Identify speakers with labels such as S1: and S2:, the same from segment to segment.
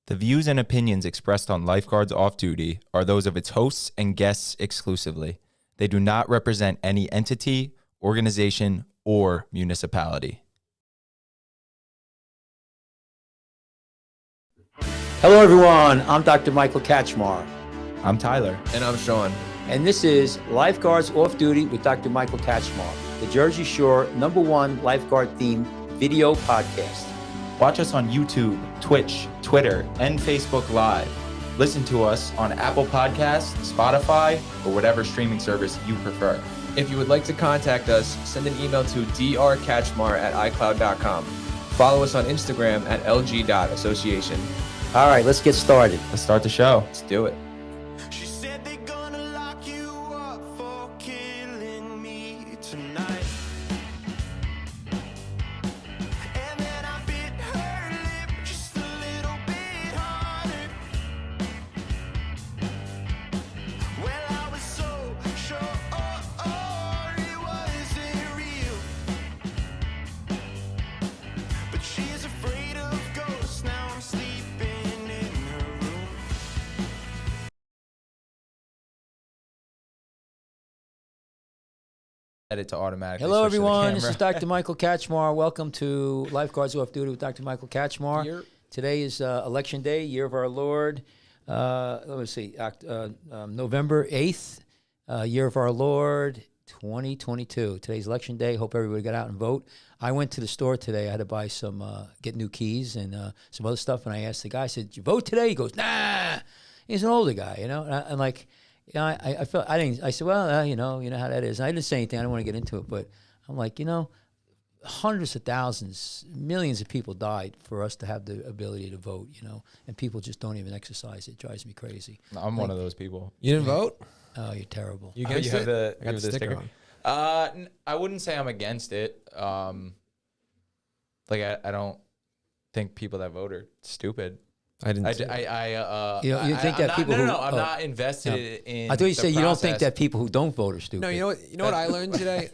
S1: The views and opinions expressed on Lifeguards Off Duty are those of its hosts and guests exclusively. They do not represent any entity, organization, or municipality.
S2: Hello, everyone. I'm Dr. Michael Katchmar.
S1: I'm Tyler.
S3: And I'm Sean.
S2: And this is Lifeguards Off Duty with Dr. Michael Katchmar, the Jersey Shore #1 lifeguard-themed video podcast.
S1: Watch us on YouTube, Twitch, Twitter, and Facebook Live. Listen to us on Apple Podcasts, Spotify, or whatever streaming service you prefer.
S3: If you would like to contact us, send an email to drkatchmar@icloud.com. Follow us on Instagram at lg.association.
S2: All right, let's get started.
S1: Let's start the show.
S3: Let's do it.
S4: She said they're gonna lock you up for killing me tonight. And then I bit her lip just a little bit harder. Well, I was so sure it wasn't real. But she's afraid of ghosts. Now I'm sleeping in her room.
S1: Edit to automatically.
S2: Hello,
S1: switch to the
S2: everyone. This
S1: camera.
S2: is Dr. Michael Katchmar. Welcome to Lifeguards Off Duty with Dr. Michael Katchmar. Today is Election Day, Year of Our Lord. Let me see, November 8th, Year of Our Lord, 2022. Today's Election Day. Hope everybody got out and vote. I went to the store today. I had to buy some, get new keys and some other stuff. And I asked the guy, I said, "Did you vote today?" He goes, "Nah." He's an older guy, you know. And like, you know, I felt I didn't. I said, "Well, you know how that is." And I didn't say anything. I didn't want to get into it, but I'm like, you know, hundreds of thousands, millions of people died for us to have the ability to vote, you know, and people just don't even exercise it. It drives me crazy.
S1: I'm one of those people.
S5: You didn't vote?
S2: Oh, you're terrible.
S5: You
S1: Oh,
S5: against
S1: you have
S5: it?
S1: the,
S5: I got the sticker on.
S1: I wouldn't say I'm against it. Like I don't think people that vote are stupid.
S5: I didn't.
S2: You think that people
S1: I'm
S2: who
S1: not invested in.
S2: I thought you
S1: the
S2: said you don't think
S1: process.
S2: that people who don't vote are stupid.
S5: No, you know what I learned today?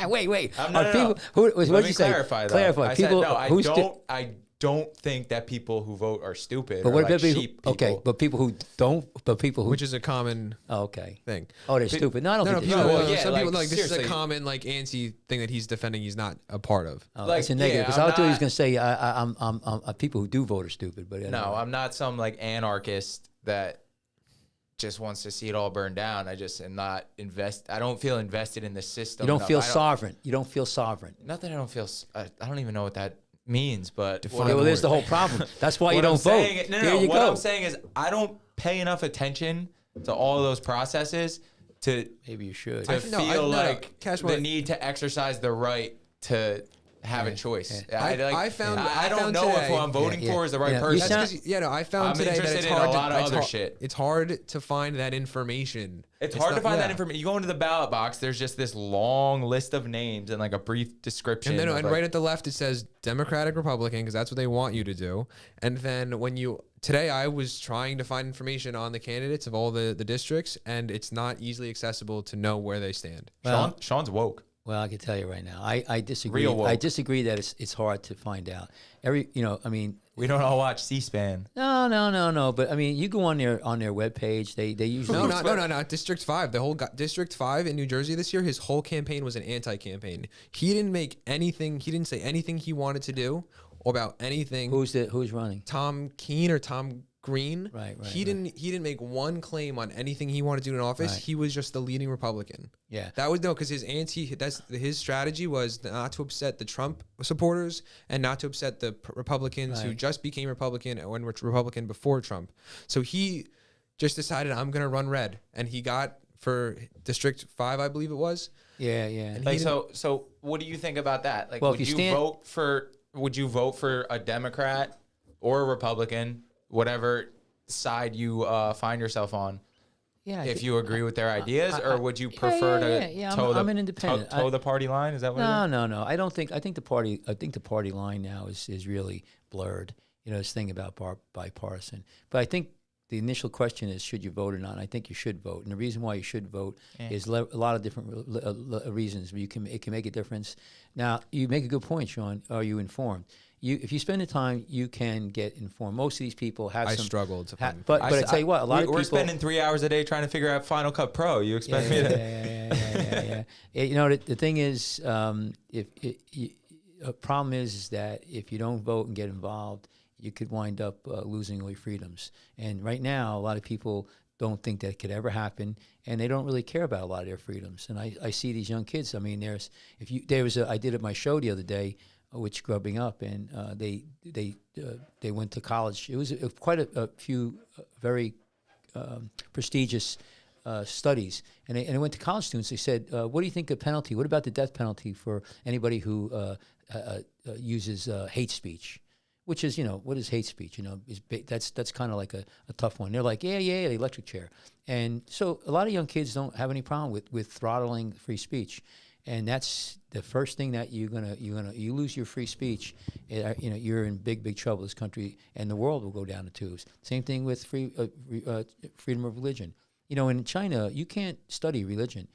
S2: Wait.
S1: No,
S2: Are
S1: no,
S2: people
S1: no.
S2: who?
S1: Let
S2: What
S1: me
S2: did you say?
S1: clarify. Though.
S2: Clarify.
S1: I
S2: People
S1: said, no,
S2: who
S1: I don't think that people who vote are stupid.
S2: But
S1: or
S2: what
S1: like
S2: about people?
S1: sheep people.
S2: Okay, but people who don't. But people who.
S5: Which is a common
S2: Oh, okay.
S5: thing.
S2: Oh, they're stupid. No, I don't
S5: No,
S2: think
S5: people,
S2: they're
S1: well,
S2: stupid.
S1: yeah,
S5: some
S1: like,
S5: people like this is a
S1: seriously.
S5: common like anti thing that he's defending. He's not a part of.
S2: Oh,
S1: like,
S2: that's a negative.
S1: yeah,
S2: Because
S1: I'm
S2: I thought he was
S1: not-
S2: going to say I'm people who do vote are stupid. But
S1: No, I'm not some like anarchist that just wants to see it all burn down. I just am not I don't feel invested in the system.
S2: You don't
S1: enough.
S2: feel
S1: I
S2: sovereign. You don't feel sovereign.
S1: Not that I don't feel. I don't even know what that means. But
S5: Define
S2: Okay,
S5: the
S2: well, there's
S5: word.
S2: the whole problem. That's why you
S1: what
S2: don't
S1: I'm
S2: vote.
S1: saying, no,
S2: There
S1: no.
S2: you
S1: What
S2: go.
S1: I'm saying is I don't pay enough attention to all of those processes to
S2: Maybe you should.
S1: feel like
S5: Cash,
S1: the
S5: what-
S1: need to exercise the right to have a choice.
S2: Yeah.
S5: I found
S1: know if
S5: today-
S1: who I'm voting
S2: Yeah,
S1: for is the right
S2: yeah. You
S1: person.
S2: sound-
S5: I found
S1: I'm
S5: today that
S1: interested
S5: it's
S1: in a
S5: hard
S1: lot of
S5: to,
S1: other shit.
S5: It's hard to find that information.
S1: It's hard to
S5: not-
S1: find that
S5: yeah.
S1: information. You go into the ballot box, there's just this long list of names and like a brief description.
S5: And then
S1: of,
S5: and
S1: like,
S5: right at the left it says Democratic, Republican, because that's what they want you to do. And then today I was trying to find information on the candidates of all the districts, and it's not easily accessible to know where they stand.
S2: Well,
S1: Sean's woke.
S2: Well, I can tell you right now, I disagree.
S1: Real woke.
S2: I disagree that it's hard to find out. I mean,
S1: We don't all watch C-SPAN.
S2: no. But I mean, you go on their webpage. They usually
S5: No. District 5. The whole District 5 in New Jersey this year, his whole campaign was an anti-campaign. He didn't make anything. He didn't say anything he wanted to do about anything.
S2: Who's running?
S5: Tom Keene or Tom Green?
S2: Right.
S5: He didn't make one claim on anything he wanted to do in office.
S2: Right.
S5: He was just the leading Republican.
S2: Yeah.
S5: That was because his strategy was not to upset the Trump supporters and not to upset the Republicans who
S2: Right.
S5: just became Republican and were Republican before Trump. So he just decided, I'm going to run red, and he got for District 5, I believe it was.
S2: Yeah.
S1: Like so what do you think about that? Like
S2: Well, if
S1: would
S2: you
S1: you
S2: stand-
S1: would you vote for a Democrat or a Republican, whatever side you find yourself on?
S2: Yeah.
S1: If you agree with their ideas, or would you prefer to toe
S2: I'm an independent.
S1: toe the party line? Is that what it is?
S2: No. I don't think. I think the party line now is really blurred. You know, this thing about bipartisan. But I think the initial question is, should you vote or not? And I think you should vote. And the reason why you should vote is a lot of different reasons. It can make a difference. Now, you make a good point, Sean. Are you informed? if you spend the time, you can get informed. Most of these people have
S5: I
S2: some
S5: struggled to find.
S2: but I tell you what, a lot of people
S1: we're spending 3 hours a day trying to figure out Final Cut Pro. You expect me to?
S2: Yeah. You know, the thing is, a problem is that if you don't vote and get involved, you could wind up losing all your freedoms. And right now, a lot of people don't think that could ever happen, and they don't really care about a lot of their freedoms. And I see these young kids. I mean, I did at my show the other day, which Grubbing Up, and they went to college. It was quite a few very prestigious studies, and they went to college students. They said, "What do you think of penalty? What about the death penalty for anybody who uses hate speech?" Which is, what is hate speech? That's kind of like a tough one. They're like, yeah, the electric chair. And so a lot of young kids don't have any problem with throttling free speech. And that's the first thing that you lose your free speech. You're in big trouble. This country and the world will go down the tubes. Same thing with freedom of religion. In China, you can't study religion.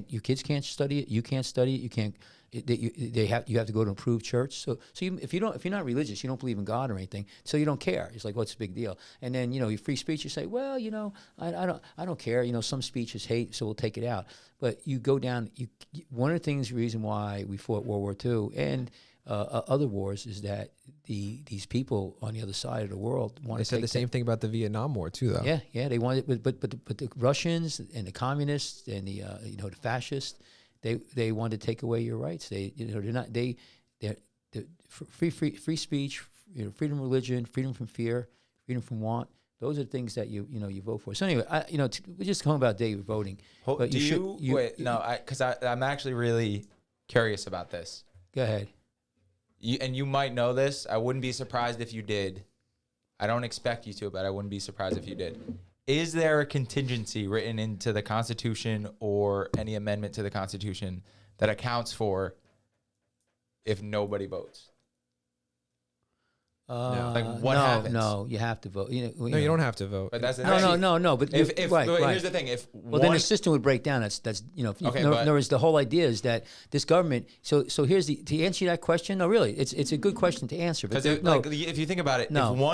S2: Your kids can't study it. You can't study it. You can't. You have to go to an approved church. So if you're not religious, you don't believe in God or anything. So you don't care. It's like, what's the big deal? And then your free speech. You say, well, I don't care. Some speech is hate, so we'll take it out. But you go down. One of the reason why we fought World War II and other wars is that these people on the other side of the world want to.
S5: They said the same thing about the Vietnam War too, though.
S2: Yeah, they wanted, but the Russians and the communists and the the fascists, they wanted to take away your rights. They're free speech, freedom of religion, freedom from fear, freedom from want. Those are the things that you vote for. So anyway, we're just talking about day voting. But
S1: Because I'm actually really curious about this.
S2: Go ahead.
S1: You might know this. I wouldn't be surprised if you did. I don't expect you to, but I wouldn't be surprised if you did. Is there a contingency written into the Constitution or any amendment to the Constitution that accounts for if nobody votes? What happens?
S2: No, you have to vote.
S5: You don't have to vote.
S1: But that's
S2: no. But
S1: here's
S2: right.
S1: the thing.
S2: Then the system would break down. In other words, the whole idea is that this government. So here's to answer that question. No, really, it's a good question to answer.
S1: Because if you think about it,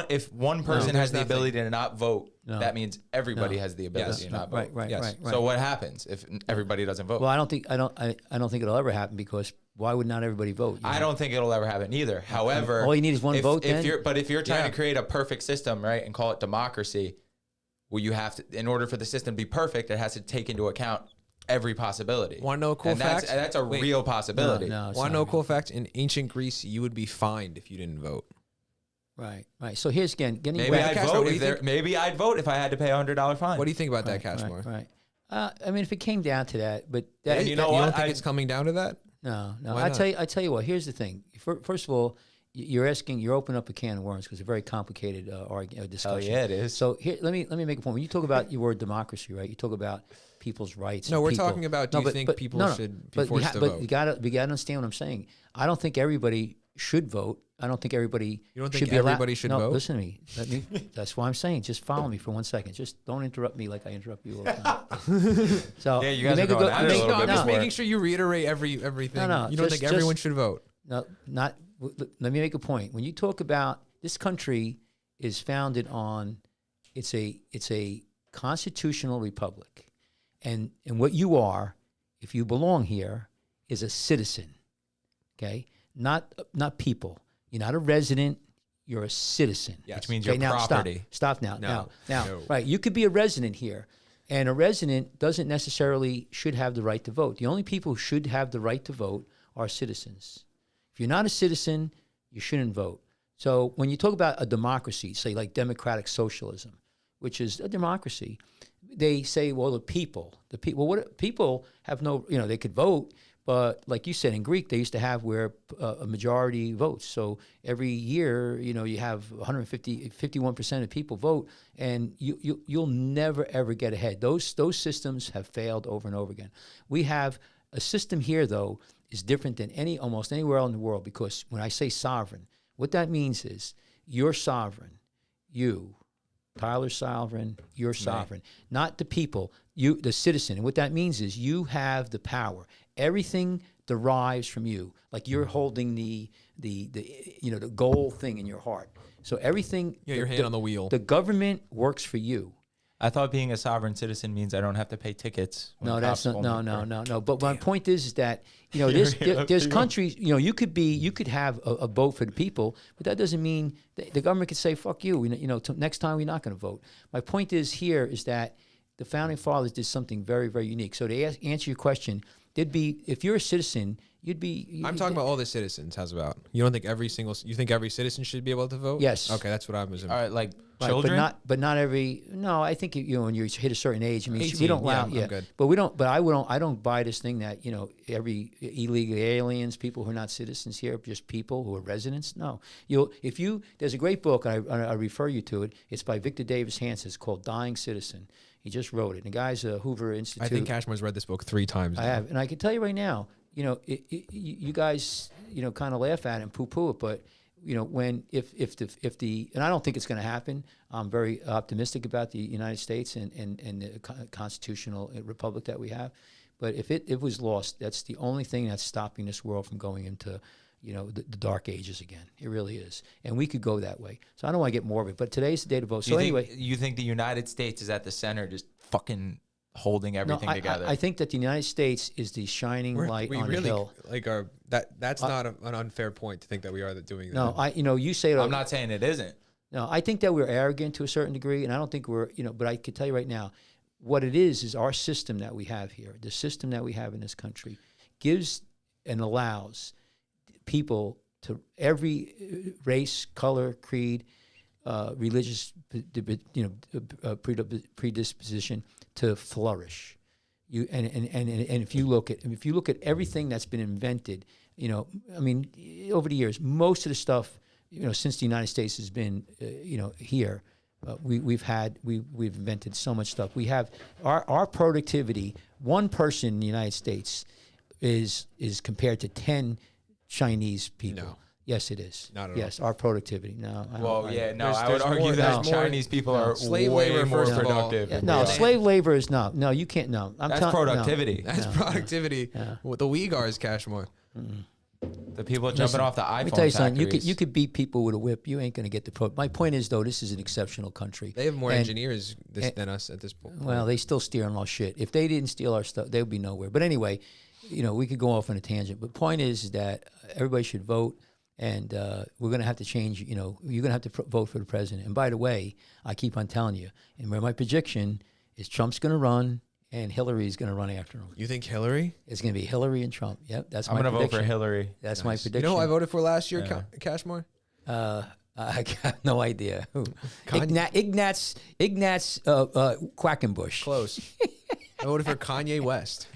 S1: if one person has the ability to not vote, that means everybody has the ability to not vote.
S2: Right.
S1: So what happens if everybody doesn't vote?
S2: Well, I don't think it'll ever happen, because why would not everybody vote?
S1: I don't think it'll ever happen either. However,
S2: all you need is one vote.
S1: If you're trying to create a perfect system, right, and call it democracy, well, you have to, in order for the system to be perfect, it has to take into account every possibility.
S5: Want to know a cool fact?
S1: That's a real possibility.
S5: Want to know a cool fact? In ancient Greece, you would be fined if you didn't vote.
S2: Right. So here's getting
S1: maybe
S2: back.
S1: Maybe I'd vote if I had to pay $100 fine.
S5: What do you think about that, Cashmore?
S2: Right. I mean, if it came down to that, but
S1: you
S5: don't think it's coming down to that?
S2: No. I tell you what. Here's the thing. First of all, you're opening up a can of worms, because it's a very complicated discussion.
S1: Oh yeah, it is.
S2: So here, let me make a point. When you talk about your word democracy, right? You talk about people's rights.
S5: No, we're talking about. Do you think people should be forced to vote?
S2: But you got to understand what I'm saying. I don't think everybody should vote. I don't think everybody.
S5: You don't think everybody should vote?
S2: No, listen to me. That's why I'm saying. Just follow me for 1 second. Just don't interrupt me like I interrupt you all the time. So
S1: yeah, you guys are going at it a little bit.
S5: I'm just making sure you reiterate everything.
S2: No,
S5: you don't think everyone should vote?
S2: No, not. Let me make a point. When you talk about this country is founded on, it's a constitutional republic, and what you are, if you belong here, is a citizen. Okay, not people. You're not a resident. You're a citizen.
S1: Yes. Which means you're property.
S2: Stop now.
S5: No.
S2: Now. Right. You could be a resident here, and a resident doesn't necessarily should have the right to vote. The only people who should have the right to vote are citizens. If you're not a citizen, you shouldn't vote. So when you talk about a democracy, say like democratic socialism, which is a democracy, they say, well, the people, what people have no, they could vote. But like you said, in Greek, they used to have where a majority votes. So every year, you have 51% of people vote, and you'll never, ever get ahead. Those systems have failed over and over again. We have a system here, though, is different than almost anywhere else in the world, because when I say sovereign, what that means is you're sovereign. You, Tyler's sovereign, you're sovereign. Not the people, you, the citizen. And what that means is you have the power. Everything derives from you. Like you're holding the the goal thing in your heart. So everything.
S5: Yeah, your hand on the wheel.
S2: The government works for you.
S1: I thought being a sovereign citizen means I don't have to pay tickets.
S2: No, that's not. No. But my point is that there's countries. You could have a vote for the people, but that doesn't mean the government could say fuck you. Next time we're not going to vote. My point is that the founding fathers did something very, very unique. So to answer your question, if you're a citizen,
S5: I'm talking about all the citizens. How's about? You don't think you think every citizen should be able to vote?
S2: Yes.
S5: Okay, that's what I was.
S1: All right, like
S2: Right,
S1: children,
S2: but not every. No, I think when you hit a certain age, I mean,
S5: 18,
S2: we don't allow.
S5: I'm good.
S2: But we don't. But I don't buy this thing that every illegal aliens, people who are not citizens here, just people who are residents. No, there's a great book. I refer you to it. It's by Victor Davis Hanson. It's called Dying Citizen. He just wrote it. And the guy's a Hoover Institute.
S5: I think Cashmore's read this book 3 times.
S2: I have, and I can tell you right now. You guys kind of laugh at it and poo-poo it, but when if the and I don't think it's going to happen. I'm very optimistic about the United States and the constitutional republic that we have. But if it was lost, that's the only thing that's stopping this world from going into the dark ages again. It really is, and we could go that way. So I don't want to get morbid, but today's the day to vote. So anyway,
S1: you think the United States is at the center, just fucking holding everything together?
S2: I think that the United States is the shining light on the hill.
S5: That's not an unfair point to think that we are doing that.
S2: No, you say it.
S1: I'm not saying it isn't.
S2: No, I think that we're arrogant to a certain degree, and I don't think we're, but I can tell you right now, what it is our system that we have here, the system that we have in this country, gives and allows people to every race, color, creed, religious, predisposition to flourish. And if you look at everything that's been invented, over the years, most of the stuff, since the United States has been, here, we've invented so much stuff. We have our productivity. One person in the United States is compared to 10 Chinese people.
S5: No.
S2: Yes, it is.
S5: Not at all.
S2: Yes, our productivity. No.
S1: I would
S5: there's
S1: argue
S5: more-
S1: that
S5: there's more-
S1: Chinese people are
S5: Slave
S1: way
S5: labor,
S1: more
S5: first of all.
S1: productive.
S2: No, slave labor is no. No, you can't. No,
S1: That's productivity.
S5: That's productivity. With the Uyghurs, Cashmore.
S1: The people jumping off the iPhone
S2: Let me tell you something.
S1: factories.
S2: You could beat people with a whip. You ain't going to get the pro. My point is, though, this is an exceptional country.
S5: They have more
S2: And-
S5: engineers than us at this point.
S2: Well, they still stealing all shit. If they didn't steal our stuff, they would be nowhere. But anyway, we could go off on a tangent. But point is that everybody should vote, and we're going to have to change. You're going to have to vote for the president. And by the way, I keep on telling you, and where my prediction is Trump's going to run, and Hillary's going to run after him.
S5: You think Hillary?
S2: It's going to be Hillary and Trump. Yep, that's
S1: I'm
S2: my
S1: going to vote
S2: prediction.
S1: for Hillary.
S2: That's my
S5: You
S2: prediction.
S5: know who I voted for last year, Cashmore?
S2: I got no idea who.
S5: Kanye.
S2: Ignatz Quackenbush.
S5: Close. I voted for Kanye West.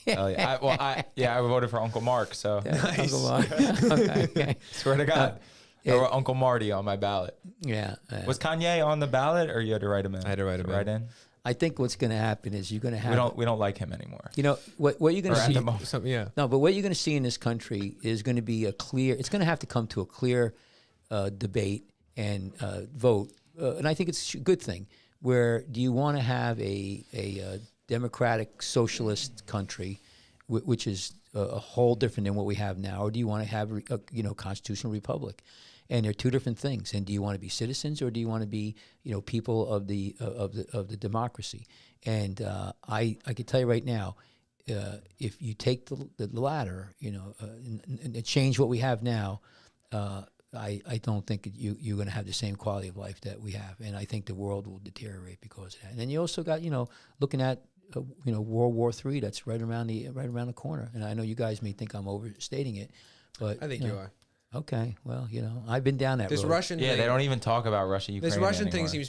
S1: Oh, yeah. I voted for Uncle Mark. So
S5: Nice.
S2: Okay.
S1: swear to God, I wrote Uncle Marty on my ballot.
S2: Yeah.
S1: Was Kanye on the ballot, or you had to write him in?
S5: I had to write him in.
S1: Write in.
S2: I think what's going to happen is you're going to have.
S1: We don't like him anymore.
S2: What you're going
S1: Or
S2: to
S1: at
S2: see.
S1: the moment.
S5: Yeah.
S2: No, but what you're going to see in this country is going to be it's going to have to come to a clear debate and vote. And I think it's a good thing. Where do you want to have a democratic socialist country, which is a whole different than what we have now, or do you want to have a constitutional republic? And they're two different things. And do you want to be citizens, or do you want to be people of the democracy? And I can tell you right now, if you take the latter, and change what we have now, I don't think you're going to have the same quality of life that we have, and I think the world will deteriorate because of that. And then you also got looking at World War III that's right around the corner. And I know you guys may think I'm overstating it, but
S5: I think you are.
S2: Okay, well, I've been down that
S5: This
S2: road.
S5: Russian
S1: Yeah,
S5: thing,
S1: they don't even talk about Russia.
S5: this
S1: Ukraine
S5: Russian thing
S1: anymore.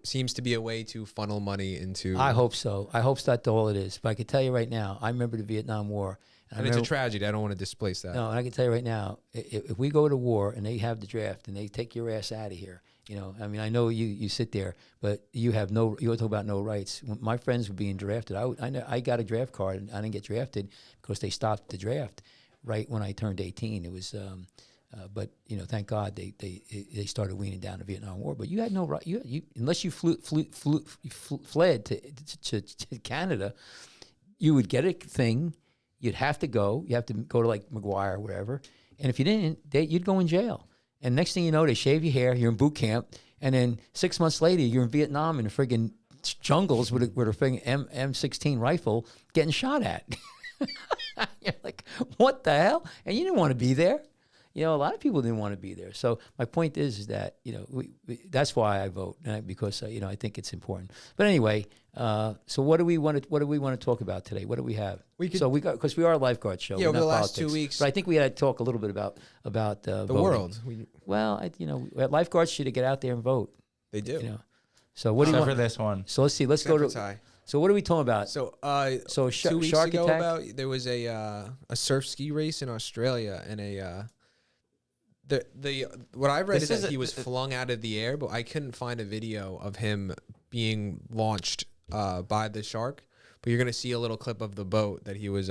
S5: seems to be a way to funnel money into.
S2: I hope so. I hope that's all it is. But I can tell you right now, I remember the Vietnam War.
S5: and it's a tragedy. I don't want to displace that.
S2: No, and I can tell you right now, if we go to war and they have the draft and they take your ass out of here, I know you sit there, but you have you talk about no rights. When my friends were being drafted, I got a draft card and I didn't get drafted because they stopped the draft right when I turned 18. It was, but thank God they started weaning down the Vietnam War. But you had no right. You unless you fled to Canada, you would get a thing. You'd have to go. You have to go to like McGuire or wherever. And if you didn't, you'd go in jail. And next thing you know, they shave your hair. You're in boot camp, and then 6 months later, you're in Vietnam in the friggin' jungles with a friggin' M16 rifle getting shot at. You're like, what the hell? And you didn't want to be there. You know, a lot of people didn't want to be there. So my point is that, you know, that's why I vote, because you know, I think it's important. But anyway, so what do we want to talk about today? What do we have? Because we are a lifeguard show.
S5: Yeah,
S2: we're
S5: over
S2: not
S5: the last
S2: politics.
S5: 2 weeks.
S2: But I think we had to talk a little bit about
S5: The
S2: voting.
S5: world.
S2: Well, you know, lifeguards should get out there and vote.
S5: They do.
S2: You know, so what do you
S1: Except
S2: want
S1: for this one.
S2: So let's see. Let's go to.
S5: Ty.
S2: So what are we talking about?
S5: So,
S2: So
S5: 2 weeks
S2: shark
S5: ago,
S2: attack?
S5: there was a surf ski race in Australia, and what I read
S1: This
S5: is
S1: is
S5: that he was flung out of the air, but I couldn't find a video of him being launched by the shark. But you're gonna see a little clip of the boat that he was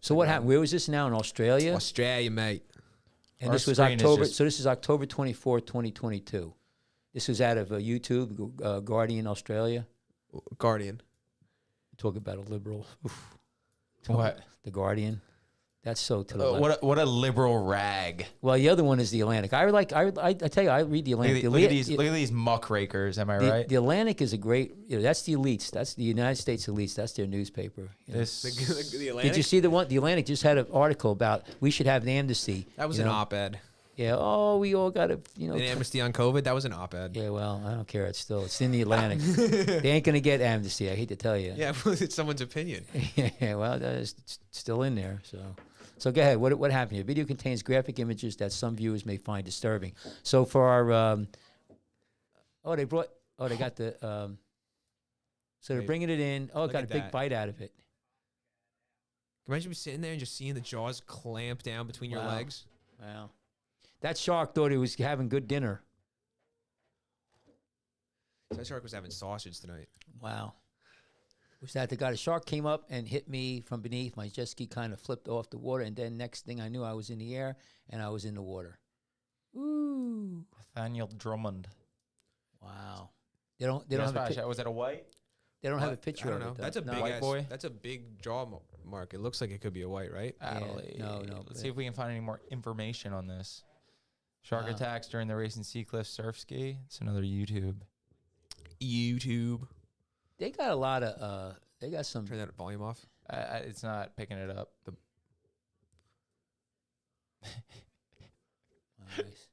S2: So what happened? Where was this now in Australia?
S5: Australia, mate.
S2: And
S1: Our
S2: this was
S1: screen is
S2: October.
S1: just-
S2: So this is October 24th, 2022. This was out of YouTube, Guardian, Australia.
S5: Guardian.
S2: Talk about a liberal. Oof.
S1: What?
S2: The Guardian. That's so to the left.
S1: What a liberal rag.
S2: Well, the other one is the Atlantic. I tell you, I read the Atlantic.
S1: Look at these muckrakers. Am I right?
S2: The Atlantic is a great. You know, that's the elites. That's the United States elites. That's their newspaper. You know.
S5: The Atlantic.
S2: Did you see the one? The Atlantic just had an article about we should have an amnesty.
S5: That was
S2: you
S5: an
S2: know?
S5: op-ed.
S2: Yeah. Oh, we all got to. You know.
S5: An amnesty on COVID. That was an op-ed.
S2: Yeah. Well, I don't care. It's in the Atlantic. They ain't gonna get amnesty. I hate to tell you.
S5: Yeah, it's someone's opinion.
S2: Yeah. Well, it's still in there. So go ahead. What happened here? Video contains graphic images that some viewers may find disturbing. So for our, they got the, so they're bringing it in. Oh, it
S5: Look
S2: got a
S5: at
S2: big
S5: that.
S2: bite out of it.
S5: Imagine me sitting there and just seeing the jaws clamp down between your
S2: Wow.
S5: legs.
S2: Wow. That shark thought he was having good dinner.
S5: That shark was having sausage tonight.
S2: Wow. Was that the guy? The shark came up and hit me from beneath. My jet ski kind of flipped off the water, and then next thing I knew, I was in the air and I was in the water. Ooh.
S1: Nathaniel Drummond.
S2: Wow. They don't have a
S1: Was it a white?
S2: they don't have a picture
S5: I don't
S2: of
S5: know.
S2: it. Though.
S5: That's a
S2: No.
S5: big
S1: White boy?
S5: That's a big jaw mark. It looks like it could be a white, right?
S1: Adelaide.
S2: no,
S1: Let's see if we can find any more information on this. Shark
S2: Wow.
S1: attacks during the race in Seacliff surf ski. It's another YouTube.
S2: They got a lot of they got some.
S5: Turn that volume off.
S1: It's not picking it up.
S2: Nice.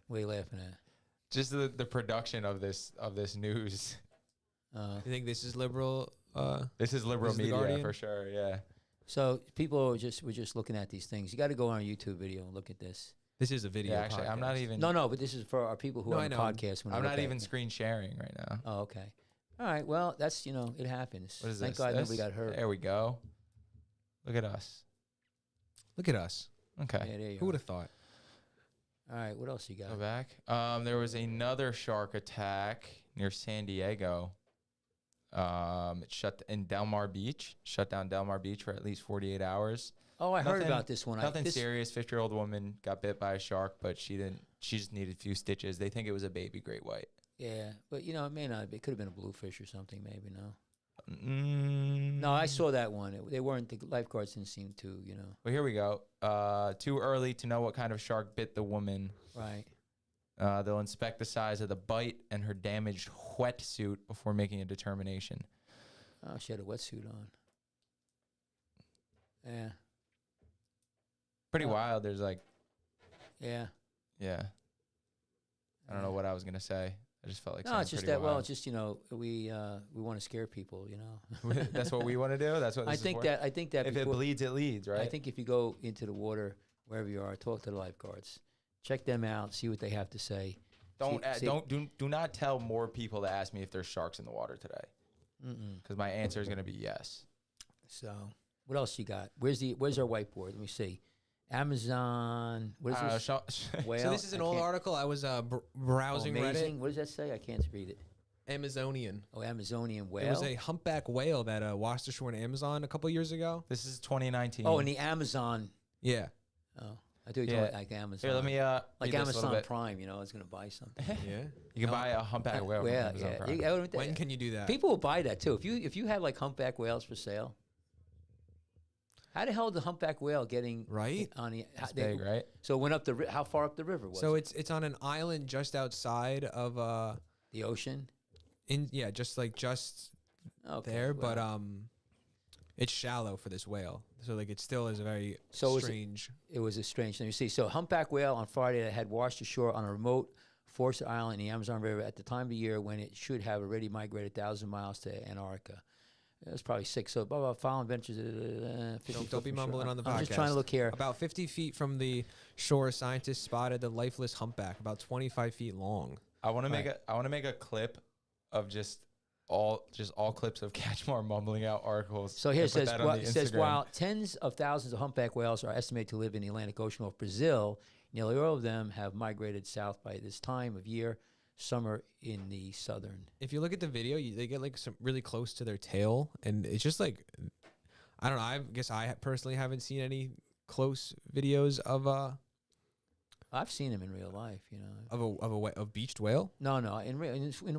S2: What are you laughing at?
S1: Just the production of this news.
S5: You think this is liberal?
S1: This is liberal
S5: This is the
S1: media
S5: Guardian?
S1: for sure. Yeah.
S2: So people were just looking at these things. You got to go on our YouTube video and look at this.
S5: This is a video.
S1: Yeah. Actually, I'm not
S5: podcast.
S1: even.
S2: No, but this is for our people who
S5: No,
S2: are
S5: I
S2: on the
S5: know.
S2: podcast. When they
S1: I'm
S2: look
S1: not
S2: at
S1: even
S2: it.
S1: screen sharing right now.
S2: Oh, okay. All right. Well, that's it happens.
S1: What is
S2: Thank
S1: this?
S2: God
S1: This?
S2: nobody got hurt.
S1: There we go. Look at us.
S5: Look at us.
S1: Okay.
S2: Yeah, there you
S5: Who
S2: are.
S5: would have thought?
S2: All right. What else you got?
S1: Go back. There was another shark attack near San Diego. It shut in Delmar Beach. Shut down Delmar Beach for at least 48 hours.
S2: Oh, I heard
S1: Nothing-
S2: about this one.
S1: Nothing
S2: this,
S1: serious. 50-year-old woman got bit by a shark, but she didn't. She just needed a few stitches. They think it was a baby great white.
S2: Yeah, but it may not. It could have been a bluefish or something. Maybe no.
S1: Mm,
S2: No, I saw that one. They weren't. The lifeguards didn't seem to.
S1: Well, here we go. Too early to know what kind of shark bit the woman.
S2: Right.
S1: They'll inspect the size of the bite and her damaged wetsuit before making a determination.
S2: Oh, she had a wetsuit on. Yeah.
S1: Pretty
S2: Oh.
S1: wild. There's like,
S2: Yeah.
S1: yeah. I don't know what I was gonna say. I just felt like
S2: No,
S1: saying
S2: it's just
S1: pretty
S2: that. Well,
S1: wild.
S2: it's just we want to scare people.
S1: That's what we want to do. That's what this
S2: I
S1: is
S2: think
S1: for?
S2: that. I think that.
S1: If it
S2: before-
S1: bleeds, it leads, right?
S2: I think if you go into the water wherever you are, talk to the lifeguards, check them out, see what they have to say.
S1: Do not tell more people to ask me if there's sharks in the water today, because my answer is gonna be yes.
S2: So, what else you got? Where's our whiteboard? Let me see. Amazon. What is this? Whale?
S5: So this is an
S2: I
S5: old
S2: can't-
S5: article. I was browsing
S2: amazing.
S5: Reddit.
S2: What does that say? I can't read it.
S5: Amazonian.
S2: Oh, Amazonian whale.
S5: There was a humpback whale that washed ashore in Amazon a couple years ago.
S1: This is 2019.
S2: Oh, in the Amazon.
S5: Yeah.
S2: Oh, I do
S1: Yeah.
S2: like Amazon.
S1: Here, let me
S2: like
S1: read this a little
S2: Amazon
S1: bit.
S2: Prime. I was going to buy something.
S5: Yeah.
S1: You can buy a humpback whale. From
S2: Yeah,
S1: Amazon
S2: yeah.
S1: Prime.
S5: When can you do that?
S2: People will buy that too. If you have like humpback whales for sale. How the hell did the humpback whale getting
S5: Right?
S2: on the?
S1: It's big, right?
S2: So it went up how far up the river was
S5: So
S2: it?
S5: it's on an island just outside of
S2: The ocean.
S5: just
S2: Okay,
S5: there,
S2: well,
S5: but it's shallow for this whale. So like it still is a very
S2: So is it-
S5: strange.
S2: it was a strange thing. You see, so humpback whale on Friday that had washed ashore on a remote forested island in the Amazon River at the time of the year when it should have already migrated 1,000 miles to Antarctica. It was probably 6. So, following ventures. 50
S5: Don't
S2: foot
S5: be
S2: from
S5: mumbling
S2: shore.
S5: on the podcast.
S2: I'm just trying to look here.
S5: About 50 feet from the shore, scientists spotted the lifeless humpback, about 25 feet long.
S1: I want to make a clip of just all clips of Catchmore mumbling out articles.
S2: So here
S1: and
S2: it
S1: put
S2: says,
S1: that on the
S2: it says
S1: Instagram.
S2: while tens of thousands of humpback whales are estimated to live in the Atlantic Ocean off Brazil, nearly all of them have migrated south by this time of year, summer in the southern.
S5: If you look at the video, they get like some really close to their tail, and it's just like, I don't know. I guess I personally haven't seen any close videos of
S2: I've seen them in real life, you know.
S5: of beached whale
S2: No, in the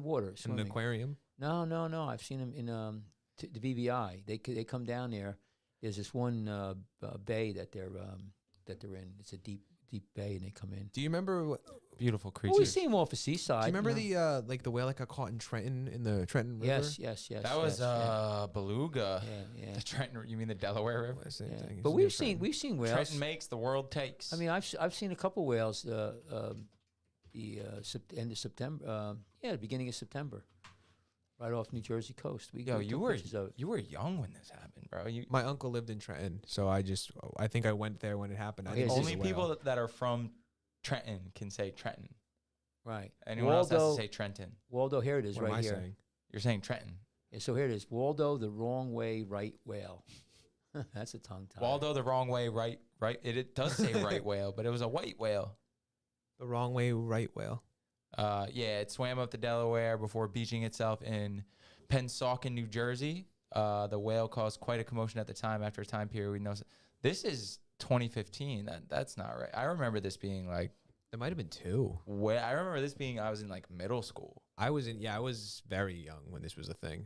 S2: water,
S5: in an
S2: swimming.
S5: aquarium.
S2: No. I've seen them in the BVI. They come down there. There's this one bay that they're in. It's a deep bay, and they come in.
S5: Do you remember?
S1: Beautiful
S2: Well, we
S1: creatures.
S2: see them off the seaside.
S5: Do you remember
S2: you know?
S5: the whale that got caught in Trenton in the Trenton River?
S2: Yes.
S1: That was beluga.
S2: Yeah.
S1: The Trenton. You mean the Delaware River?
S5: Same
S2: Yeah.
S5: thing.
S2: But
S5: It's
S2: we've
S5: near
S2: seen whales.
S1: Trenton makes, the world takes.
S2: I mean, I've seen a couple whales. End of September. The beginning of September, right off New Jersey coast. We
S1: Yo,
S2: took
S1: you were
S2: pictures of it.
S1: young when this happened, bro.
S5: My uncle lived in Trenton, so I think I went there when it happened. I
S2: Okay,
S5: didn't
S2: so
S5: see
S1: Only
S5: the whale.
S1: people that are from Trenton can say Trenton.
S2: Right.
S1: Anyone else has to say Trenton.
S2: Waldo, here it is,
S5: What am
S2: right
S5: I
S2: here.
S5: saying?
S1: You're saying Trenton.
S2: Yeah, so here it is. Waldo, the wrong way, right whale. That's a tongue tie.
S1: Waldo the wrong way, right. It does say right whale, but it was a white whale.
S5: The wrong way, right whale.
S1: It swam up the Delaware before beaching itself in Pennsauken, New Jersey. The whale caused quite a commotion at the time. After a time period, we know this is 2015. That's not right. I remember this being like.
S5: There might have been 2.
S1: I remember this being. I was in like middle school.
S5: I was very young when this was a thing.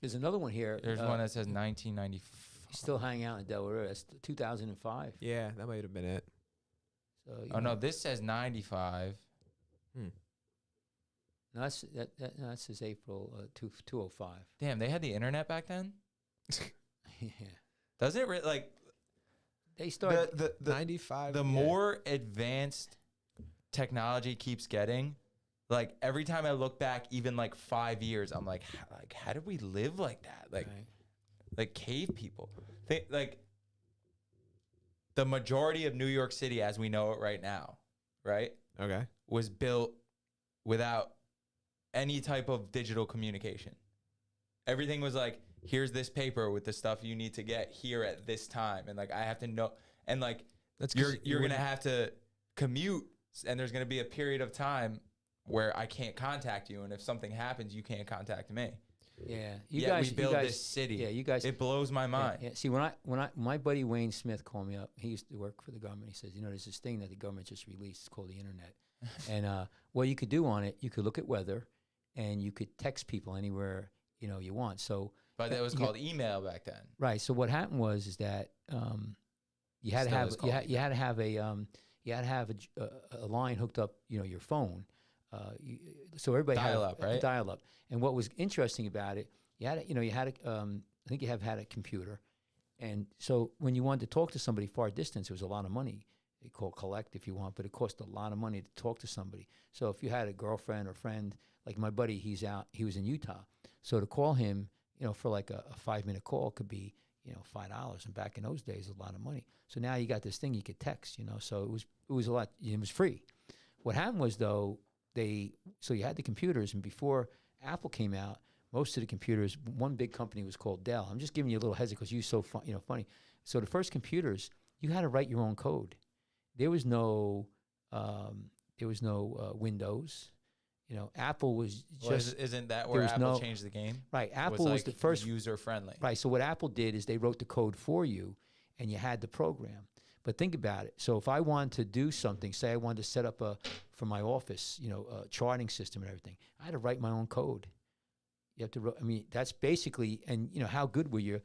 S2: There's another one here.
S1: There's one that says 1995.
S2: Still hanging out in Delaware. That's 2005.
S5: Yeah, that might have been it.
S2: So,
S1: Oh no, this says 95.
S2: No, that says April 2005.
S1: Damn, they had the internet back then.
S2: Yeah.
S1: Does it like
S2: They started.
S1: the
S5: 95.
S1: the more advanced technology keeps getting, like every time I look back, even like 5 years, I'm like, how did we live like that? Like cave people. Like the majority of New York City as we know it right now, right,
S5: Okay.
S1: was built without any type of digital communication. Everything was like, here's this paper with the stuff you need to get here at this time, and like I have to know, and like
S5: That's 'cause
S1: you're gonna have to commute, and there's gonna be a period of time where I can't contact you, and if something happens, you can't contact me.
S2: Yeah.
S1: We build this city.
S2: Yeah, you guys.
S1: It blows my mind.
S2: Yeah. See, when my buddy Wayne Smith called me up, he used to work for the government. He says, there's this thing that the government just released. It's called the internet. And what you could do on it, you could look at weather, and you could text people anywhere you want. So,
S1: But that was called email back then.
S2: right. So what happened was that you had to
S1: Still
S2: have
S1: is called
S2: you had to have a line hooked up, your phone. So everybody
S1: Dial
S2: had
S1: up, right?
S2: Dial up. And what was interesting about it, I think you have had a computer, and so when you wanted to talk to somebody far distance, it was a lot of money. They call collect if you want, but it cost a lot of money to talk to somebody. So if you had a girlfriend or friend, like my buddy, he was in Utah, so to call him, for like a 5-minute call could be, $5, and back in those days, a lot of money. So now you got this thing you could text, so it was a lot. It was free. What happened was though, so you had the computers, and before Apple came out, most of the computers, one big company was called Dell. I'm just giving you a little heads up because you're so funny. So the first computers, you had to write your own code. There was no Windows. Apple was just
S1: isn't that where
S2: was
S1: Apple changed the game?
S2: right. Apple was the first
S1: user friendly.
S2: Right. So what Apple did is they wrote the code for you, and you had the program. But think about it. So if I wanted to do something, say I wanted to set up for my office, a charting system and everything, I had to write my own code. You have to. That's basically. And how good were you?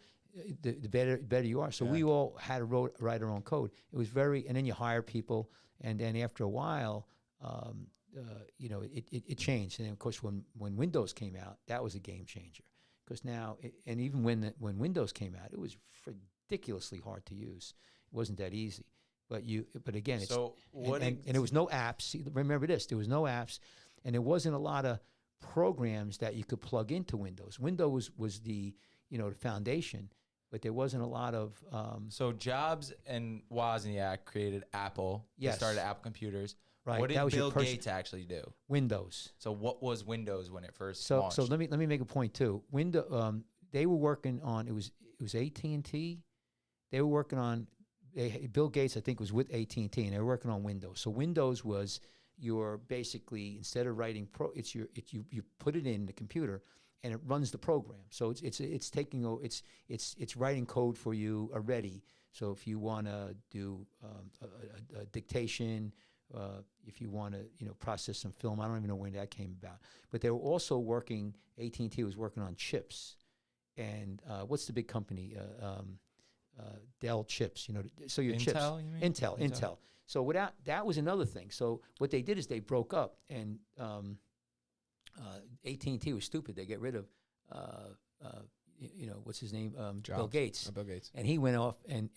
S2: the better you are. So we all had to write our own code. It was and then you hire people, and then after a while, it changed. And then of course, when Windows came out, that was a game changer. Because now, and even when Windows came out, it was ridiculously hard to use. It wasn't that easy. But again, it's and there was no apps. See, remember this: there was no apps, and there wasn't a lot of programs that you could plug into Windows. Windows was the the foundation, but there wasn't a lot of.
S1: So Jobs and Wozniak created Apple.
S2: Yes.
S1: They started Apple computers.
S2: Right.
S1: What did Bill Gates actually do?
S2: Windows.
S1: So what was Windows when it first
S2: So
S1: launched?
S2: so let me make a point too. They were working on it was AT&T. They were working on Bill Gates, I think, was with AT&T, and they were working on Windows. So Windows was your basically, instead of writing you put it in the computer and it runs the program. So it's writing code for you already. So if you want to do a dictation, if you want to process some film, I don't even know when that came about. But they were also working. AT&T was working on chips, and what's the big company? Dell chips, so your chips.
S1: You mean?
S2: Intel. So that was another thing. So what they did is they broke up, and AT&T was stupid. They get rid of, what's his name? Bill Gates.
S5: Bill Gates.
S2: And he went off and